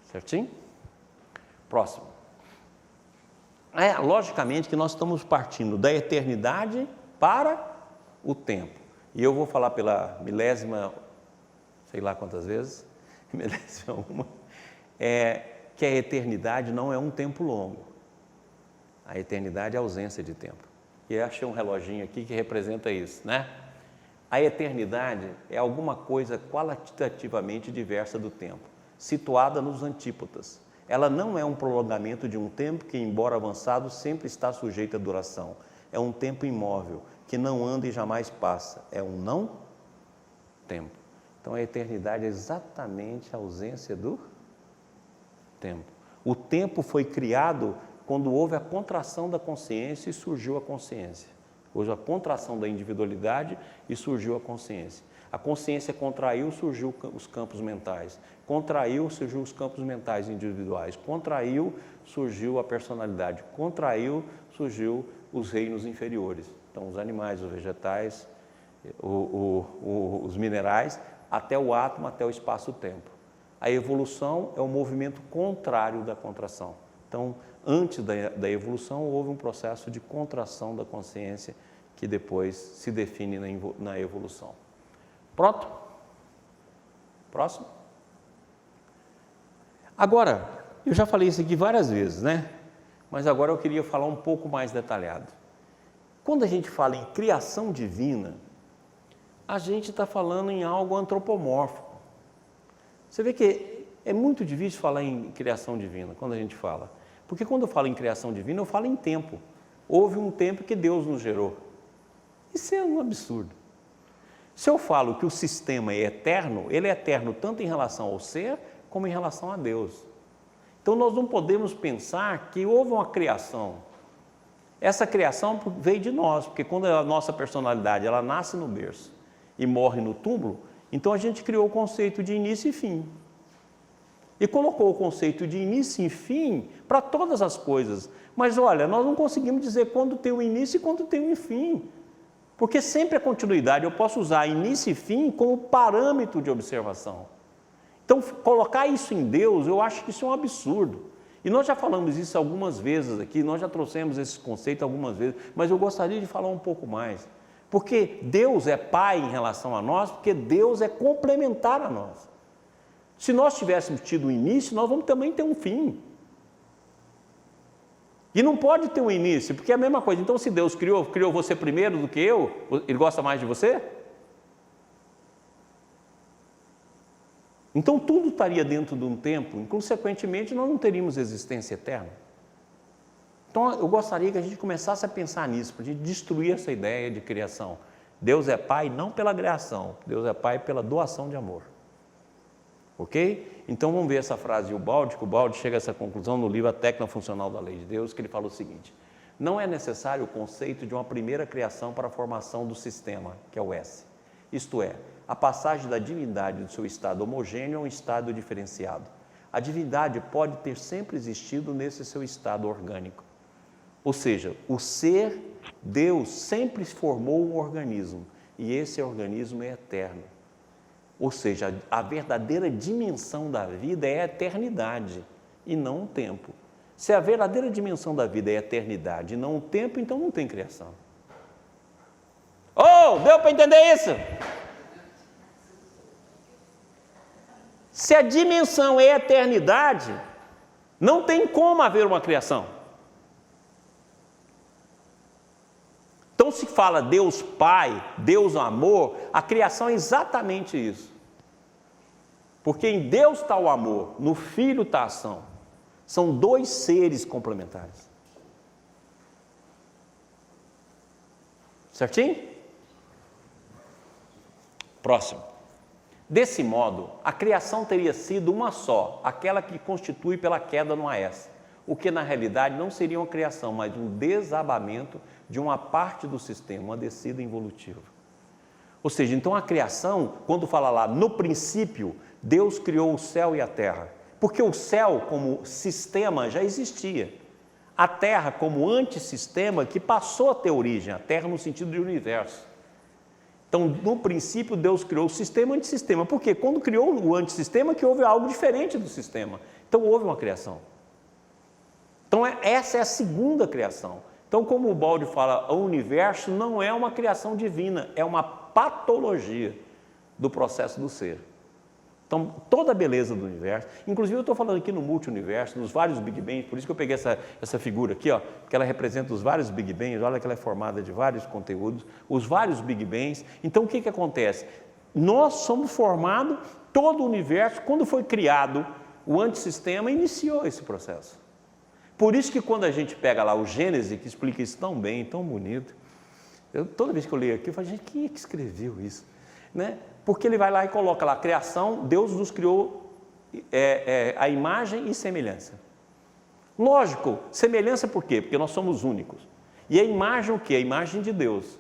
Certinho? Próximo. Logicamente que nós estamos partindo da eternidade para o tempo. E eu vou falar pela milésima, sei lá quantas vezes, milésima uma, que a eternidade não é um tempo longo. A eternidade é a ausência de tempo. E eu achei um reloginho aqui que representa isso, né? A eternidade é alguma coisa qualitativamente diversa do tempo, situada nos antípodas. Ela não é um prolongamento de um tempo que, embora avançado, sempre está sujeito à duração. É um tempo imóvel, que não anda e jamais passa. É um não tempo. Então, a eternidade é exatamente a ausência do tempo. O tempo foi criado quando houve a contração da consciência e surgiu a consciência. houve a contração da individualidade e surgiu a consciência. A consciência contraiu, surgiu os campos mentais. Contraiu, surgiu os campos mentais individuais. Contraiu, surgiu a personalidade. Contraiu, surgiu os reinos inferiores. Então, os animais, os vegetais, os minerais, até o átomo, até o espaço-tempo. A evolução é o movimento contrário da contração. Então, antes da evolução, houve um processo de contração da consciência que depois se define na evolução. Pronto? Próximo? Agora, eu já falei isso aqui várias vezes, né? Mas agora eu queria falar um pouco mais detalhado. Quando a gente fala em criação divina, a gente está falando em algo antropomórfico. Você vê que é muito difícil falar em criação divina, quando a gente fala. Porque quando eu falo em criação divina, eu falo em tempo. Houve um tempo que Deus nos gerou. Isso é um absurdo. Se eu falo que o sistema é eterno, ele é eterno tanto em relação ao ser, como em relação a Deus. Então nós não podemos pensar que houve uma criação. Essa criação veio de nós, porque quando a nossa personalidade ela nasce no berço e morre no túmulo, então a gente criou o conceito de início e fim. E colocou o conceito de início e fim para todas as coisas. Mas olha, nós não conseguimos dizer quando tem o início e quando tem o fim. Porque sempre é continuidade, eu posso usar início e fim como parâmetro de observação. Então, colocar isso em Deus, eu acho que isso é um absurdo. E nós já falamos isso algumas vezes aqui, nós já trouxemos esse conceito algumas vezes, mas eu gostaria de falar um pouco mais. Porque Deus é Pai em relação a nós, porque Deus é complementar a nós. Se nós tivéssemos tido um início, nós vamos também ter um fim. E não pode ter um início, porque é a mesma coisa. Então, se Deus criou você primeiro do que eu, Ele gosta mais de você? Então, tudo estaria dentro de um tempo, e, consequentemente, nós não teríamos existência eterna. Então, eu gostaria que a gente começasse a pensar nisso, para a gente destruir essa ideia de criação. Deus é Pai não pela criação, Deus é Pai pela doação de amor. Ok? Então, vamos ver essa frase de Ubaldi, que o Ubaldi chega a essa conclusão no livro A Técnica Funcional da Lei de Deus, que ele fala o seguinte: não é necessário o conceito de uma primeira criação para a formação do sistema, que é o S. Isto é, a passagem da divindade do seu estado homogêneo a um estado diferenciado. A divindade pode ter sempre existido nesse seu estado orgânico. Ou seja, o ser, Deus, sempre formou um organismo, e esse organismo é eterno. Ou seja, a verdadeira dimensão da vida é a eternidade, e não o tempo. Se a verdadeira dimensão da vida é a eternidade e não o tempo, então não tem criação. Oh, deu para entender isso? Se a dimensão é a eternidade, não tem como haver uma criação. Então, se fala Deus Pai, Deus Amor, a criação é exatamente isso. Porque em Deus está o amor, no Filho está a ação. São dois seres complementares. Certinho? Próximo. Desse modo, a criação teria sido uma só, aquela que constitui pela queda no AS, o que na realidade não seria uma criação, mas um desabamento de uma parte do sistema, uma descida involutiva. Ou seja, então a criação, quando fala lá, no princípio, Deus criou o céu e a terra, porque o céu como sistema já existia, a terra como antissistema que passou a ter origem, a terra no sentido de universo. Então, no princípio, Deus criou o sistema e o antissistema. Por quê? Quando criou o antissistema, que houve algo diferente do sistema. Então, houve uma criação. Então, essa é a segunda criação. Então, como o Ubaldi fala, o universo não é uma criação divina, é uma patologia do processo do ser. Então, toda a beleza do universo, inclusive eu estou falando aqui no multi-universo, nos vários Big Bangs, por isso que eu peguei essa figura aqui, ó, que ela representa os vários Big Bangs, olha que ela é formada de vários conteúdos, os vários Big Bangs. Então, o que acontece? Nós somos formados, todo o universo, quando foi criado o antissistema, iniciou esse processo. Por isso que quando a gente pega lá o Gênesis, que explica isso tão bem, tão bonito, toda vez que eu leio aqui, eu falo, gente, quem é que escreveu isso? Né? Porque ele vai lá e coloca lá, criação, Deus nos criou a imagem e semelhança. Lógico, semelhança por quê? Porque nós somos únicos. E a imagem o quê? A imagem de Deus,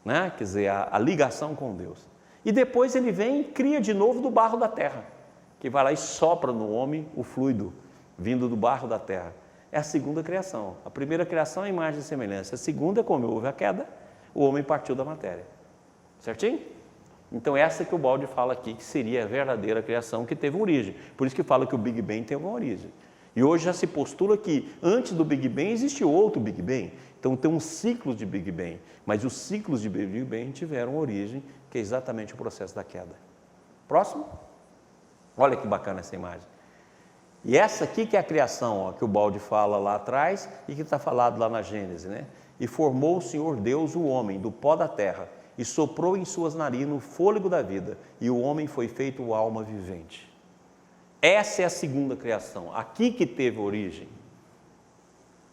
né? Quer dizer, a ligação com Deus. E depois ele vem e cria de novo do barro da terra, que vai lá e sopra no homem o fluido, vindo do barro da terra. É a segunda criação. A primeira criação é a imagem e semelhança. A segunda é como houve a queda, o homem partiu da matéria. Certinho? Então essa que o Baldi fala aqui, que seria a verdadeira criação que teve origem. Por isso que fala que o Big Bang tem uma origem. E hoje já se postula que antes do Big Bang existe outro Big Bang. Então tem um ciclo de Big Bang. Mas os ciclos de Big Bang tiveram origem, que é exatamente o processo da queda. Próximo? Olha que bacana essa imagem. E essa aqui que é a criação, ó, que o Baldi fala lá atrás e que está falado lá na Gênesis, né? E formou o Senhor Deus o homem do pó da terra e soprou em suas narinas o fôlego da vida, e o homem foi feito alma vivente. Essa é a segunda criação, aqui que teve origem.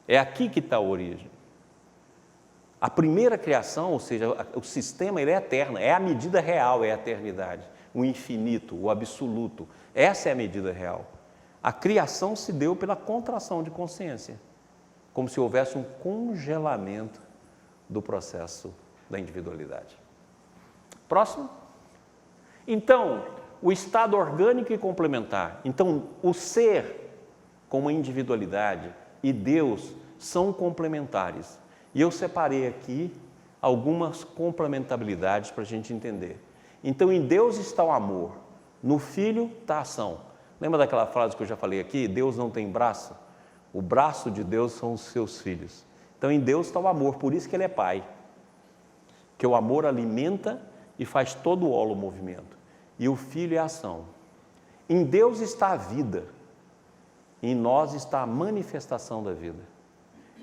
É aqui que está a origem. A primeira criação, ou seja, o sistema ele é eterno, é a medida real, é a eternidade, o infinito, o absoluto. Essa é a medida real. A criação se deu pela contração de consciência, como se houvesse um congelamento do processo da individualidade. Próximo. Então, o estado orgânico e complementar. Então, o ser como individualidade e Deus são complementares. E eu separei aqui algumas complementabilidades para a gente entender. Então, em Deus está o amor, no Filho está a ação. Lembra daquela frase que eu já falei aqui? Deus não tem braço? O braço de Deus são os seus filhos. Então, em Deus está o amor, por isso que Ele é Pai. Que o amor alimenta e faz todo o holo movimento. E o Filho é a ação. Em Deus está a vida. Em nós está a manifestação da vida.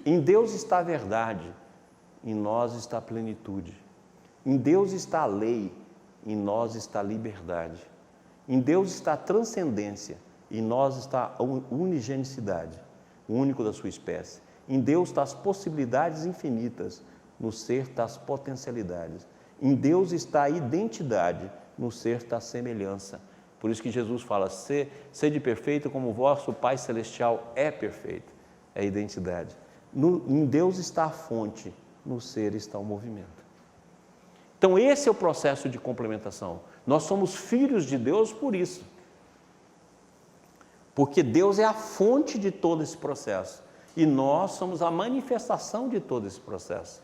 Em Deus está a verdade. Em nós está a plenitude. Em Deus está a lei. Em nós está a liberdade. Em Deus está a transcendência. Em nós está a unigenicidade, o único da sua espécie. Em Deus está as possibilidades infinitas. No ser está as potencialidades. Em Deus está a identidade, no ser está a semelhança. Por isso que Jesus fala, sede perfeito como o vosso Pai Celestial é perfeito. É a identidade. Em Deus está a fonte, no ser está o movimento. Então esse é o processo de complementação. Nós somos filhos de Deus por isso. Porque Deus é a fonte de todo esse processo. E nós somos a manifestação de todo esse processo.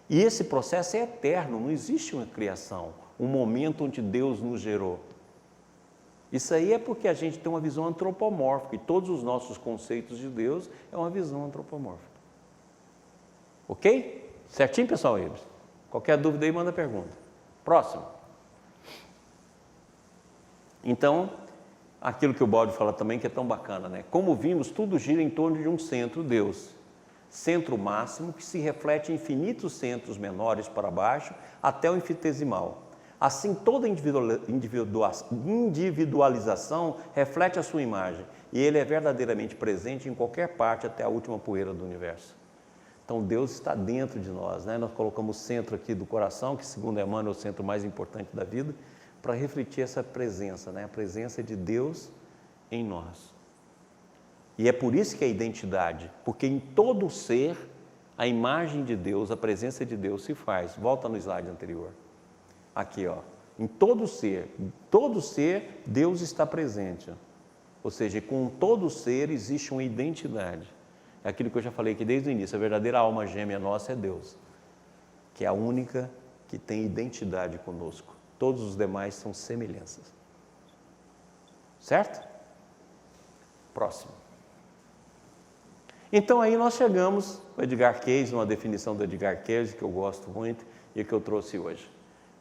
E esse processo é eterno, não existe uma criação, um momento onde Deus nos gerou. Isso aí é porque a gente tem uma visão antropomórfica e todos os nossos conceitos de Deus é uma visão antropomórfica. Ok? Certinho, pessoal? Qualquer dúvida aí, manda pergunta. Próximo. Então, aquilo que o Baldi fala também que é tão bacana, né? Como vimos, tudo gira em torno de um centro, Deus. Centro máximo que se reflete em infinitos centros menores para baixo até o infinitesimal. Assim, toda individualização reflete a sua imagem e ele é verdadeiramente presente em qualquer parte até a última poeira do universo. Então, Deus está dentro de nós, né? Nós colocamos o centro aqui do coração, que segundo Emmanuel é o centro mais importante da vida, para refletir essa presença, né? A presença de Deus em nós. E é por isso que é a identidade, porque em todo ser, a imagem de Deus, a presença de Deus se faz. Volta no slide anterior. Aqui, ó. Em todo ser, Deus está presente. Ou seja, com todo ser existe uma identidade. É aquilo que eu já falei aqui desde o início, a verdadeira alma gêmea nossa é Deus, que é a única que tem identidade conosco. Todos os demais são semelhanças. Certo? Próximo. Então aí nós chegamos ao Edgar Cayce, uma definição do Edgar Cayce que eu gosto muito e que eu trouxe hoje.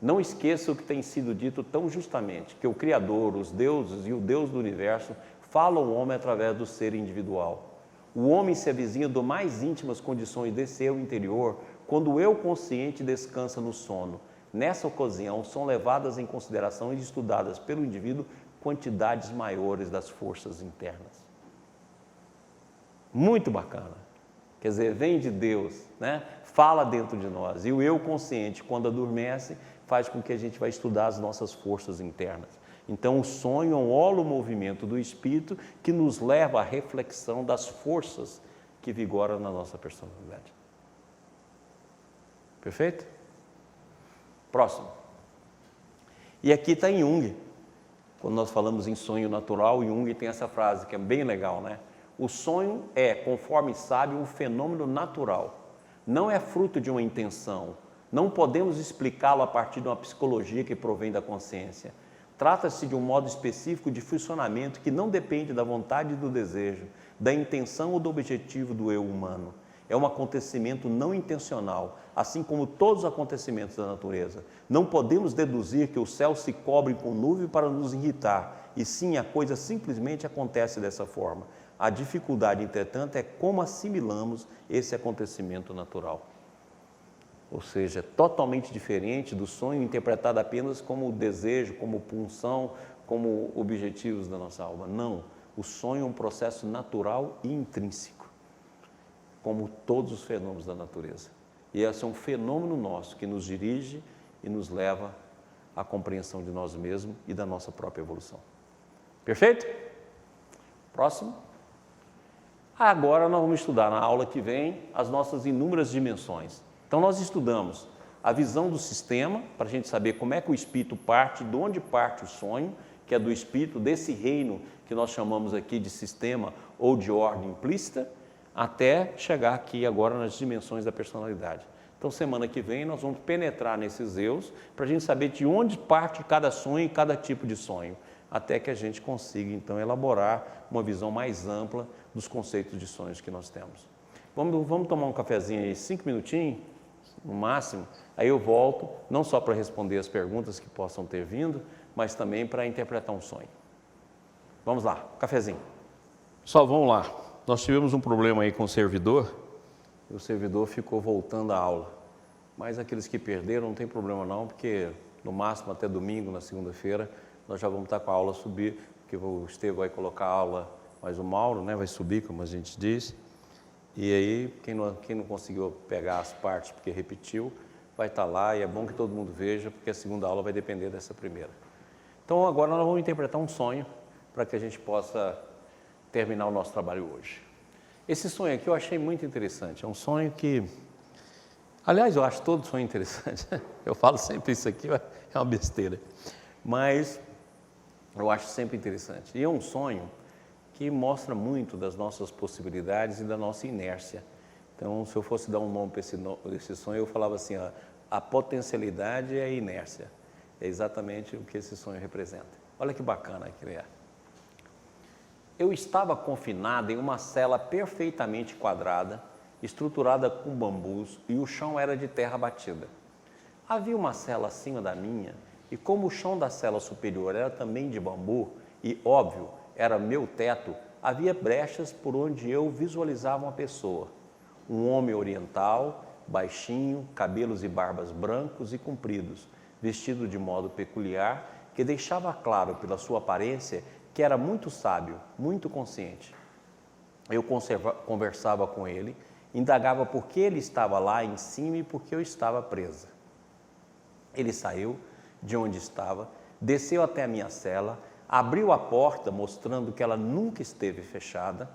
Não esqueça o que tem sido dito tão justamente, que o Criador, os deuses e o Deus do universo falam ao homem através do ser individual. O homem se avizinha das mais íntimas condições desse eu interior quando o eu consciente descansa no sono. Nessa ocasião, são levadas em consideração e estudadas pelo indivíduo quantidades maiores das forças internas. Muito bacana. Quer dizer, vem de Deus, né? Fala dentro de nós. E o eu consciente, quando adormece, faz com que a gente vá estudar as nossas forças internas. Então, o sonho é um holomovimento do espírito que nos leva à reflexão das forças que vigoram na nossa personalidade. Perfeito? Próximo. E aqui está em Jung. Quando nós falamos em sonho natural, Jung tem essa frase que é bem legal, né? O sonho é, conforme sabe, um fenômeno natural. Não é fruto de uma intenção. Não podemos explicá-lo a partir de uma psicologia que provém da consciência. Trata-se de um modo específico de funcionamento que não depende da vontade e do desejo, da intenção ou do objetivo do eu humano. É um acontecimento não intencional, assim como todos os acontecimentos da natureza. Não podemos deduzir que o céu se cobre com nuvem para nos irritar, e sim, a coisa simplesmente acontece dessa forma. A dificuldade, entretanto, é como assimilamos esse acontecimento natural. Ou seja, totalmente diferente do sonho interpretado apenas como desejo, como pulsão, como objetivos da nossa alma. Não, o sonho é um processo natural e intrínseco, como todos os fenômenos da natureza. E esse é um fenômeno nosso que nos dirige e nos leva à compreensão de nós mesmos e da nossa própria evolução. Perfeito? Próximo. Agora nós vamos estudar na aula que vem as nossas inúmeras dimensões. Então nós estudamos a visão do sistema, para a gente saber como é que o espírito parte, de onde parte o sonho, que é do espírito, desse reino que nós chamamos aqui de sistema ou de ordem implícita, até chegar aqui agora nas dimensões da personalidade. Então, semana que vem, nós vamos penetrar nesses eus para a gente saber de onde parte cada sonho e cada tipo de sonho, até que a gente consiga, então, elaborar uma visão mais ampla dos conceitos de sonhos que nós temos. Vamos tomar um cafezinho aí, 5 minutinhos, no máximo, aí eu volto, não só para responder as perguntas que possam ter vindo, mas também para interpretar um sonho. Vamos lá, cafezinho. Pessoal, vamos lá. Nós tivemos um problema aí com o servidor, e o servidor ficou voltando à aula. Mas aqueles que perderam não tem problema não, porque no máximo até domingo, na segunda-feira, nós já vamos estar com a aula subir, porque o Estevão vai colocar a aula, mas o Mauro, né, vai subir, como a gente diz. E aí, quem não conseguiu pegar as partes porque repetiu, vai estar lá, e é bom que todo mundo veja, porque a segunda aula vai depender dessa primeira. Então, agora nós vamos interpretar um sonho, para que a gente possa terminar o nosso trabalho hoje. Esse sonho aqui eu achei muito interessante, é um sonho que... Aliás, eu acho todo sonho interessante, eu falo sempre isso aqui, é uma besteira, mas eu acho sempre interessante. E é um sonho que mostra muito das nossas possibilidades e da nossa inércia. Então, se eu fosse dar um nome para esse sonho, eu falava assim, ó, a potencialidade é a inércia. É exatamente o que esse sonho representa. Olha que bacana que ele é. Eu estava confinado em uma cela perfeitamente quadrada, estruturada com bambus, e o chão era de terra batida. Havia uma cela acima da minha, e como o chão da cela superior era também de bambu, e, óbvio, era meu teto, havia brechas por onde eu visualizava uma pessoa. Um homem oriental, baixinho, cabelos e barbas brancos e compridos, vestido de modo peculiar, que deixava claro pela sua aparência que era muito sábio, muito consciente. Eu conversava com ele, indagava por que ele estava lá em cima e por que eu estava presa. Ele saiu de onde estava, desceu até a minha cela, abriu a porta, mostrando que ela nunca esteve fechada,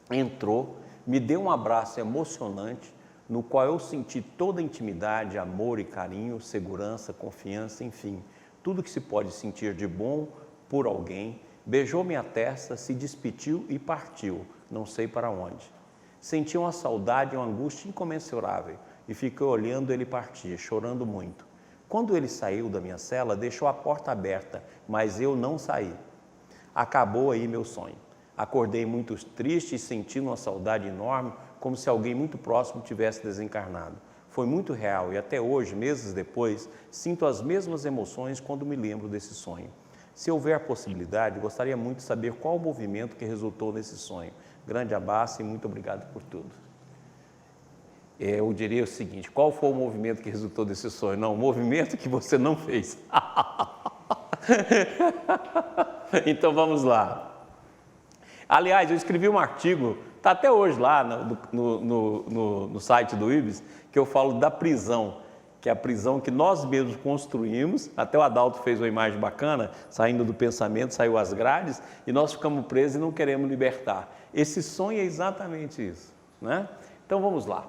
entrou, me deu um abraço emocionante, no qual eu senti toda a intimidade, amor e carinho, segurança, confiança, enfim, tudo que se pode sentir de bom por alguém. Beijou minha testa, se despediu e partiu, não sei para onde. Senti uma saudade e uma angústia incomensurável e fiquei olhando ele partir, chorando muito. Quando ele saiu da minha cela, deixou a porta aberta, mas eu não saí. Acabou aí meu sonho. Acordei muito triste e sentindo uma saudade enorme, como se alguém muito próximo tivesse desencarnado. Foi muito real e até hoje, meses depois, sinto as mesmas emoções quando me lembro desse sonho. Se houver possibilidade, gostaria muito de saber qual o movimento que resultou nesse sonho. Grande abraço e muito obrigado por tudo. Eu diria o seguinte, qual foi o movimento que resultou desse sonho? Não, o movimento que você não fez. Então vamos lá. Aliás, eu escrevi um artigo, está até hoje lá no site do IBS, que eu falo da prisão, que é a prisão que nós mesmos construímos. Até o Adalto fez uma imagem bacana, saindo do pensamento, saiu as grades, e nós ficamos presos e não queremos libertar. Esse sonho é exatamente isso, né? Então vamos lá.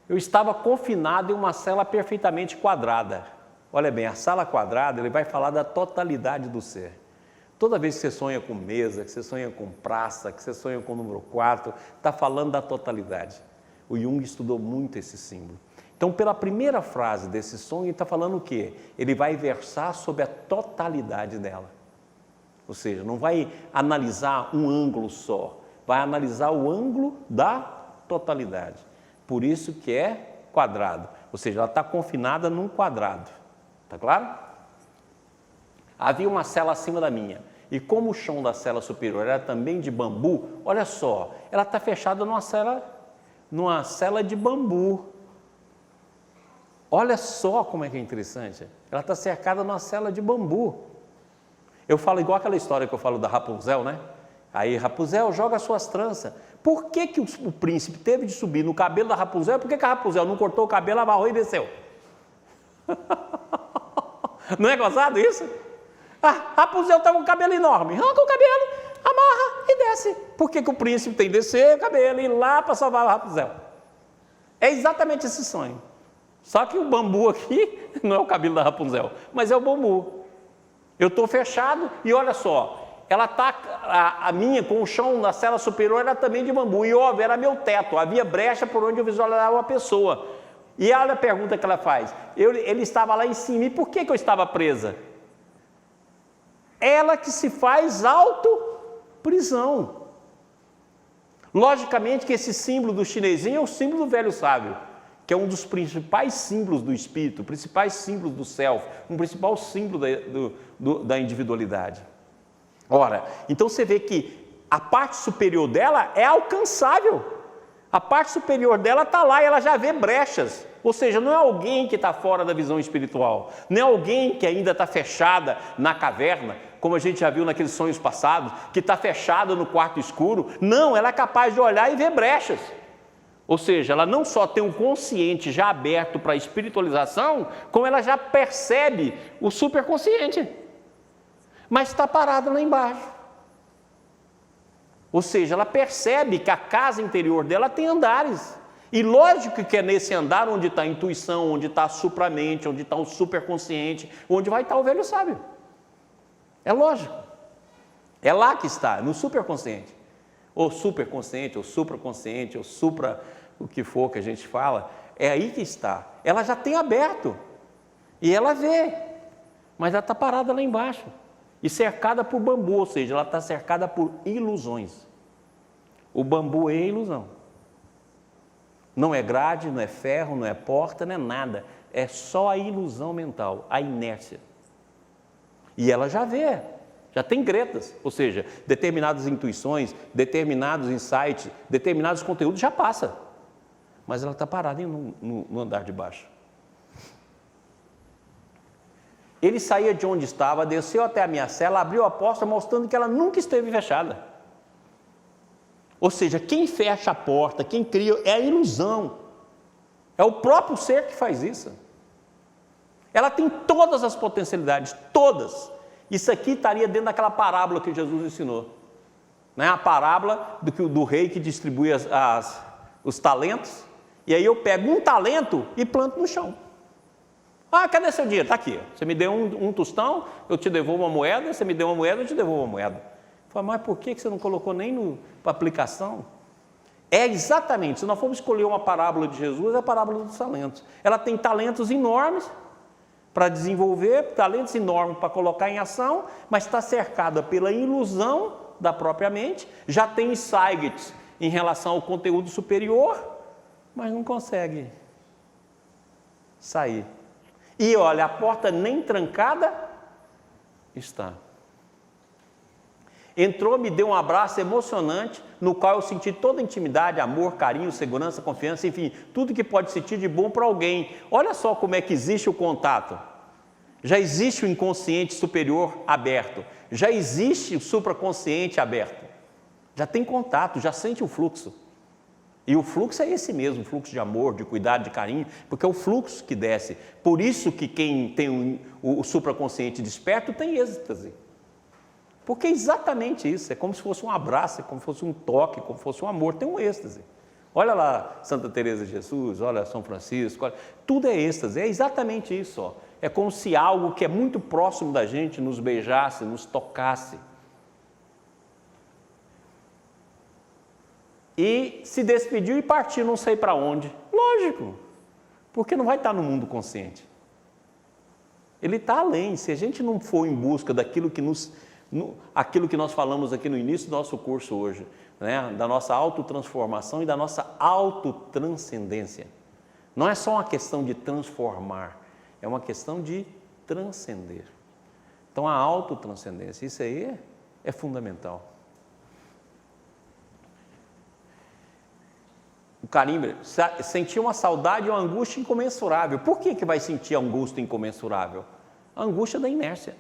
Eu estava confinado em uma cela perfeitamente quadrada. Olha bem, a sala quadrada, ele vai falar da totalidade do ser. Toda vez que você sonha com mesa, que você sonha com praça, que você sonha com o número 4, está falando da totalidade. O Jung estudou muito esse símbolo. Então, pela primeira frase desse sonho, ele está falando o quê? Ele vai versar sobre a totalidade dela. Ou seja, não vai analisar um ângulo só, vai analisar o ângulo da totalidade. Por isso que é quadrado. Ou seja, ela está confinada num quadrado. Está claro? Havia uma cela acima da minha. E como o chão da cela superior era também de bambu, olha só, ela está fechada numa cela de bambu. Olha só como é que é interessante. Ela está cercada numa cela de bambu. Eu falo igual aquela história que eu falo da Rapunzel, né? Aí Rapunzel joga suas tranças. Por que o príncipe teve de subir no cabelo da Rapunzel? Por que a Rapunzel não cortou o cabelo, amarrou e desceu? Não é gozado isso? A Rapunzel estava com o cabelo enorme. Arranca o cabelo, amarra e desce. Por que o príncipe tem que descer o cabelo e ir lá para salvar a Rapunzel? É exatamente esse sonho. Só que o bambu aqui não é o cabelo da Rapunzel, mas é o bambu. Eu estou fechado e olha só, ela está, a minha com o chão da cela superior era também de bambu e óbvio, era meu teto, havia brecha por onde eu visualizava uma pessoa. E olha a pergunta que ela faz, ele estava lá em cima, e por que eu estava presa? Ela que se faz auto-prisão. Logicamente que esse símbolo do chinesinho é o símbolo do velho sábio, que é um dos principais símbolos do espírito, principais símbolos do self, um principal símbolo da individualidade. Ora, então você vê que a parte superior dela é alcançável. A parte superior dela está lá e ela já vê brechas. Ou seja, não é alguém que está fora da visão espiritual, não é alguém que ainda está fechada na caverna, como a gente já viu naqueles sonhos passados, que está fechada no quarto escuro. Não, ela é capaz de olhar e ver brechas. Ou seja, ela não só tem um consciente já aberto para a espiritualização, como ela já percebe o superconsciente, mas está parada lá embaixo. Ou seja, ela percebe que a casa interior dela tem andares. E lógico que é nesse andar onde está a intuição, onde está a supramente, onde está o superconsciente, onde vai estar o velho sábio. É lógico. É lá que está, no superconsciente. Ou superconsciente, ou supraconsciente, ou supra, o que for que a gente fala, é aí que está. Ela já tem aberto, e ela vê, mas ela está parada lá embaixo, e cercada por bambu, ou seja, ela está cercada por ilusões. O bambu é ilusão. Não é grade, não é ferro, não é porta, não é nada, é só a ilusão mental, a inércia. E ela já vê. Já tem gretas, ou seja, determinadas intuições, determinados insights, determinados conteúdos já passa. Mas ela está parada no andar de baixo. Ele saía de onde estava, desceu até a minha cela, abriu a porta, mostrando que ela nunca esteve fechada. Ou seja, quem fecha a porta, quem cria, é a ilusão. É o próprio ser que faz isso. Ela tem todas as potencialidades, todas. Isso aqui estaria dentro daquela parábola que Jesus ensinou. Né? A parábola do rei que distribui os talentos. E aí eu pego um talento e planto no chão. Ah, cadê seu dinheiro? Está aqui. Você me deu um tostão, eu te devolvo uma moeda. Você me deu uma moeda, eu te devolvo uma moeda. Eu falo, mas por que você não colocou nem para aplicação? É exatamente, se nós formos escolher uma parábola de Jesus, é a parábola dos talentos. Ela tem talentos enormes para desenvolver, talentos enormes para colocar em ação, mas está cercada pela ilusão da própria mente, já tem insights em relação ao conteúdo superior, mas não consegue sair. E olha, a porta nem trancada está. Entrou, me deu um abraço emocionante, no qual eu senti toda a intimidade, amor, carinho, segurança, confiança, enfim, tudo que pode sentir de bom para alguém. Olha só como é que existe o contato. Já existe o inconsciente superior aberto, já existe o supraconsciente aberto. Já tem contato, já sente o fluxo. E o fluxo é esse mesmo, fluxo de amor, de cuidado, de carinho, porque é o fluxo que desce. Por isso que quem tem o supraconsciente desperto tem êxtase. Porque é exatamente isso, é como se fosse um abraço, é como se fosse um toque, como se fosse um amor, tem um êxtase. Olha lá Santa Teresa de Jesus, olha São Francisco, olha, tudo é êxtase, é exatamente isso. Ó. É como se algo que é muito próximo da gente nos beijasse, nos tocasse. E se despediu e partiu, não sei para onde. Lógico, porque não vai estar no mundo consciente. Ele está além. Se a gente não for em busca daquilo aquilo que nós falamos aqui no início do nosso curso hoje, né? Da nossa autotransformação e da nossa autotranscendência. Não é só uma questão de transformar, é uma questão de transcender. Então a autotranscendência, isso aí é fundamental. O carimbo sentia uma saudade e uma angústia incomensurável. Por que vai sentir a angústia incomensurável? A angústia da inércia.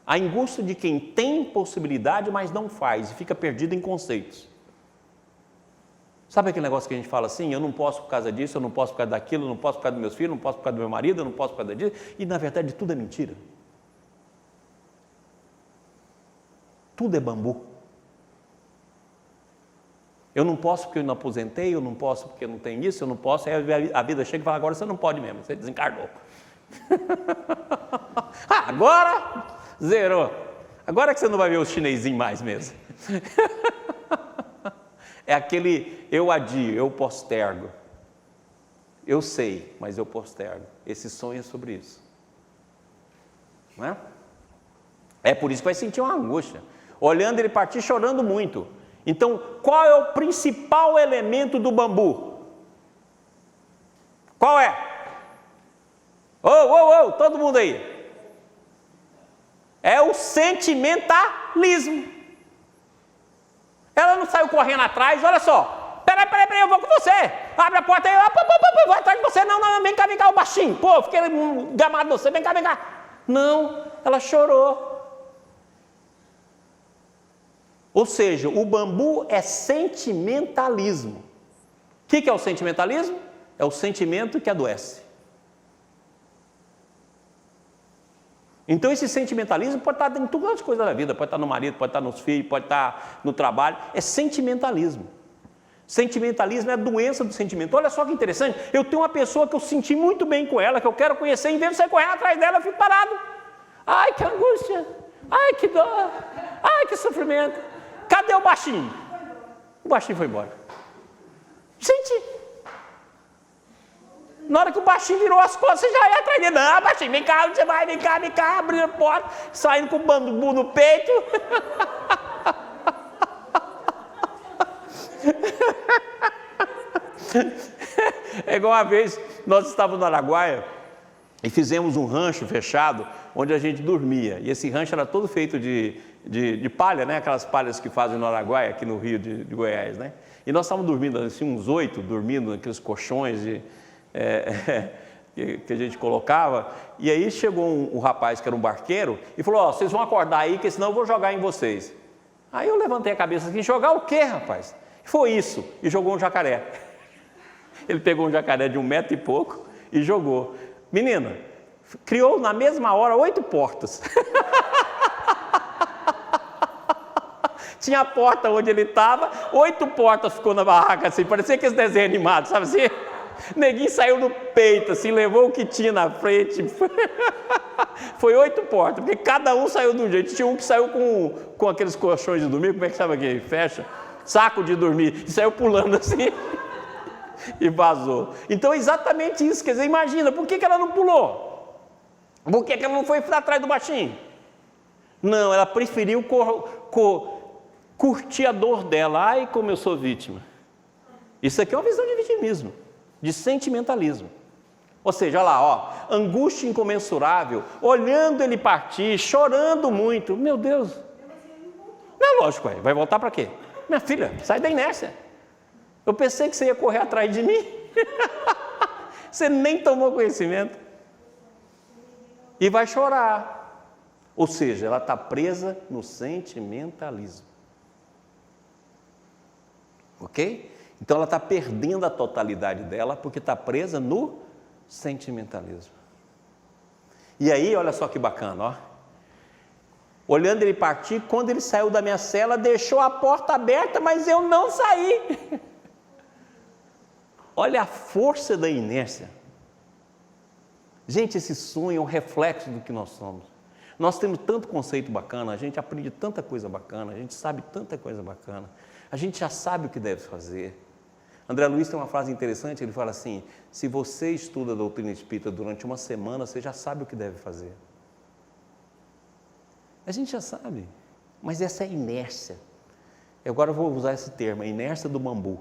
A angústia de quem tem possibilidade, mas não faz, e fica perdido em conceitos. Sabe aquele negócio que a gente fala assim, eu não posso por causa disso, eu não posso por causa daquilo, eu não posso por causa dos meus filhos, eu não posso por causa do meu marido, eu não posso por causa disso, e na verdade tudo é mentira. Tudo é bambu. Eu não posso porque eu não aposentei, eu não posso porque eu não tenho isso, eu não posso, aí a vida chega e fala, agora você não pode mesmo, você desencarnou. Agora zerou. Agora que você não vai ver os chinesinhos mais mesmo. É aquele eu adio, eu postergo. Eu sei, mas eu postergo. Esse sonho é sobre isso. Não é? É por isso que vai sentir uma angústia. Olhando ele partir, chorando muito. Então, qual é o principal elemento do bambu? Qual é? Todo mundo aí. É o sentimentalismo. Ela não saiu correndo atrás, olha só. Peraí, eu vou com você. Abre a porta aí, vou atrás de você. Não, vem cá, o baixinho. Pô, fiquei gamado de você, vem cá. Não, ela chorou. Ou seja, o bambu é sentimentalismo. O que é o sentimentalismo? É o sentimento que adoece. Então esse sentimentalismo pode estar em todas as coisas da vida, pode estar no marido, pode estar nos filhos, pode estar no trabalho, é sentimentalismo. Sentimentalismo é a doença do sentimento. Olha só que interessante, eu tenho uma pessoa que eu senti muito bem com ela, que eu quero conhecer, em vez de sair correndo atrás dela, eu fico parado. Ai, que angústia, ai, que dor, ai, que sofrimento. Cadê o baixinho? O baixinho foi embora. Gente, na hora que o baixinho virou as costas, você já ia atrás dele. Não, baixinho, vem cá, onde você vai? Vem cá, abrindo a porta, saindo com o bambu no peito. É igual uma vez, nós estávamos no Araguaia e fizemos um rancho fechado, onde a gente dormia. E esse rancho era todo feito de palha, né? Aquelas palhas que fazem no Araguaia, aqui no Rio de Goiás, né? E nós estávamos dormindo, assim, uns 8, dormindo naqueles colchões que a gente colocava. E aí chegou um rapaz que era um barqueiro e falou, vocês vão acordar aí, que senão eu vou jogar em vocês. Aí eu levantei a cabeça assim, jogar o quê, rapaz? Foi isso, e jogou um jacaré. Ele pegou um jacaré de 1 metro e pouco e jogou. Menina, criou na mesma hora 8 portas. Tinha a porta onde ele estava, 8 portas ficou na barraca, assim, parecia aqueles desenhos animados, sabe assim? Neguinho saiu no peito, assim, levou o que tinha na frente. Foi 8 portas, porque cada um saiu de um jeito. Tinha um que saiu com aqueles colchões de dormir, como é que chama aqui? Fecha? Saco de dormir, e saiu pulando assim. E vazou. Então é exatamente isso, quer dizer, imagina, por que ela não pulou? Por que ela não foi atrás do baixinho? Não, ela preferiu curtir a dor dela. Ai, como eu sou vítima. Isso aqui é uma visão de vitimismo, de sentimentalismo. Ou seja, olha lá, ó, angústia incomensurável, olhando ele partir, chorando muito. Meu Deus. Não é lógico, vai voltar para quê? Minha filha, sai da inércia. Eu pensei que você ia correr atrás de mim. Você nem tomou conhecimento. E vai chorar. Ou seja, ela está presa no sentimentalismo. Ok? Então ela está perdendo a totalidade dela porque está presa no sentimentalismo. E aí, olha só que bacana, ó. olhando ele partir. Quando ele saiu da minha cela, deixou a porta aberta, mas eu não saí. Olha a força da inércia. Gente, esse sonho é um reflexo do que nós somos. Nós temos tanto conceito bacana, a gente aprende tanta coisa bacana, a gente sabe tanta coisa bacana, a gente já sabe o que deve fazer. André Luiz tem uma frase interessante, ele fala assim: se você estuda a doutrina espírita durante uma semana, você já sabe o que deve fazer. A gente já sabe, mas essa é a inércia. Agora eu vou usar esse termo, a inércia do bambu.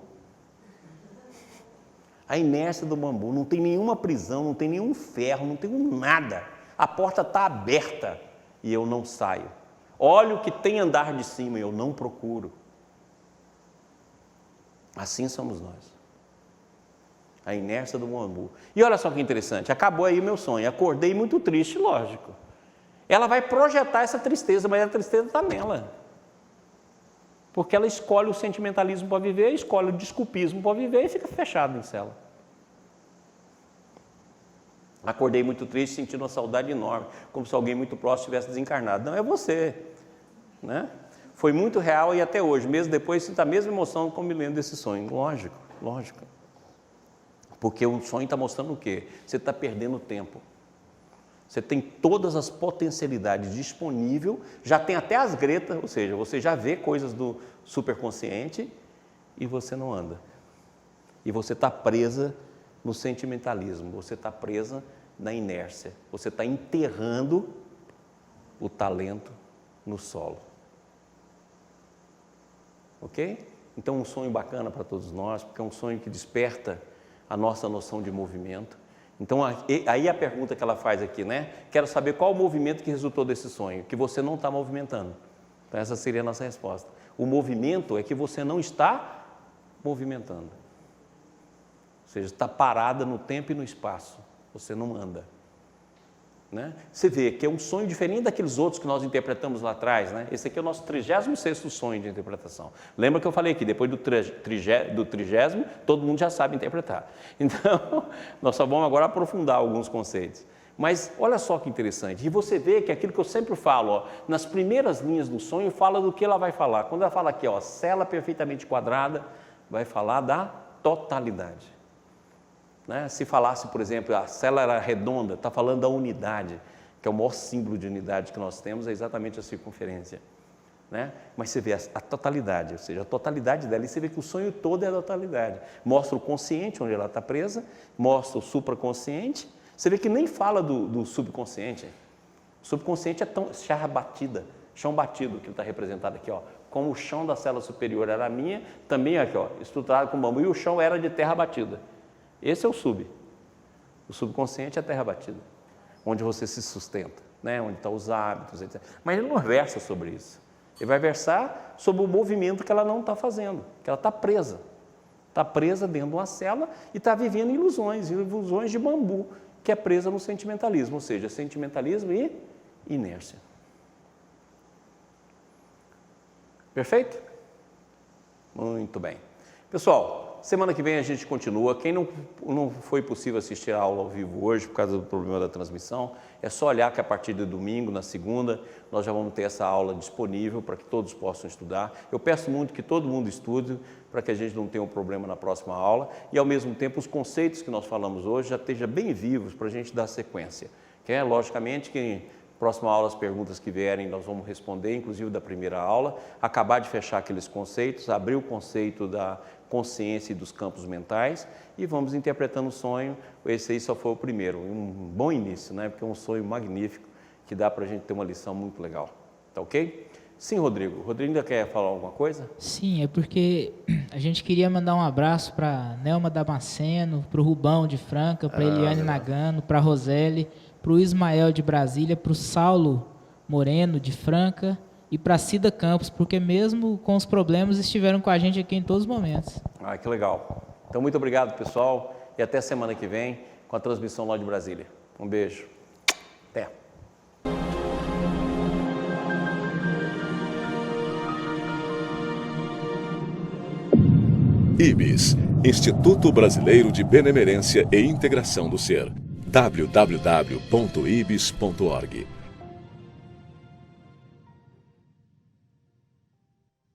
A inércia do bambu, não tem nenhuma prisão, não tem nenhum ferro, não tem nada. A porta está aberta e eu não saio. Olha o que tem andar de cima e eu não procuro. Assim somos nós. A inércia do bambu. E olha só que interessante, acabou aí o meu sonho. Acordei muito triste, lógico. Ela vai projetar essa tristeza, mas a tristeza está nela. Porque ela escolhe o sentimentalismo para viver, escolhe o desculpismo para viver e fica fechado em cela. Acordei muito triste, sentindo uma saudade enorme, como se alguém muito próximo tivesse desencarnado. Não, é você, né? Foi muito real e até hoje, mesmo depois, sinto a mesma emoção como me lembro desse sonho. Lógico, lógico. Porque o sonho está mostrando o quê? Você está perdendo tempo. Você tem todas as potencialidades disponíveis, já tem até as gretas, ou seja, você já vê coisas do superconsciente e você não anda. E você está presa no sentimentalismo, você está presa na inércia, você está enterrando o talento no solo. Ok? Então, um sonho bacana para todos nós, porque é um sonho que desperta a nossa noção de movimento. Então, aí a pergunta que ela faz aqui, né? Quero saber qual o movimento que resultou desse sonho, que você não está movimentando. Então, essa seria a nossa resposta. O movimento é que você não está movimentando. Ou seja, está parada no tempo e no espaço. Você não anda. Né? Você vê que é um sonho diferente daqueles outros que nós interpretamos lá atrás, né? Esse aqui é o nosso 36º sonho de interpretação. Lembra que eu falei aqui, depois do 30º, todo mundo já sabe interpretar. Então, nós só vamos agora aprofundar alguns conceitos. Mas olha só que interessante, e você vê que aquilo que eu sempre falo, ó, nas primeiras linhas do sonho, fala do que ela vai falar. Quando ela fala aqui, ó, cela perfeitamente quadrada, vai falar da totalidade. Né? Se falasse, por exemplo, a célula era redonda, está falando da unidade, que é o maior símbolo de unidade que nós temos, é exatamente a circunferência. Né? Mas você vê a totalidade, ou seja, a totalidade dela, e você vê que o sonho todo é a totalidade. Mostra o consciente, onde ela está presa, mostra o supraconsciente, você vê que nem fala do subconsciente. O subconsciente é tão chão batido, que ele está representado aqui, ó. Como o chão da célula superior era a minha, também aqui, ó, estruturado com bambu, e o chão era de terra batida. Esse é o subconsciente é a terra batida, onde você se sustenta, né? Onde estão os hábitos, etc. Mas ele não versa sobre isso, ele vai versar sobre o movimento que ela não está fazendo, que ela está presa dentro de uma cela e está vivendo ilusões de bambu, que é presa no sentimentalismo, ou seja, sentimentalismo e inércia. Perfeito? Muito bem. Pessoal, semana que vem a gente continua. Quem não foi possível assistir a aula ao vivo hoje por causa do problema da transmissão, é só olhar que a partir de domingo, na segunda, nós já vamos ter essa aula disponível para que todos possam estudar. Eu peço muito que todo mundo estude para que a gente não tenha um problema na próxima aula e, ao mesmo tempo, os conceitos que nós falamos hoje já estejam bem vivos para a gente dar sequência. Logicamente que próxima aula, as perguntas que vierem, nós vamos responder, inclusive da primeira aula, acabar de fechar aqueles conceitos, abrir o conceito da consciência e dos campos mentais e vamos interpretando o sonho. Esse aí só foi o primeiro, um bom início, né? Porque é um sonho magnífico que dá para a gente ter uma lição muito legal. Tá ok? Sim, Rodrigo. Rodrigo ainda quer falar alguma coisa? Sim, é porque a gente queria mandar um abraço para Nelma Damasceno, para o Rubão de Franca, para Eliane Nagano, para a Roseli, para o Ismael de Brasília, para o Saulo Moreno de Franca e para a Cida Campos, porque mesmo com os problemas estiveram com a gente aqui em todos os momentos. Ah, que legal. Então, muito obrigado, pessoal, e até semana que vem com a transmissão lá de Brasília. Um beijo. Até. IBS, Instituto Brasileiro de Benemerência e Integração do Ser. www.ibis.org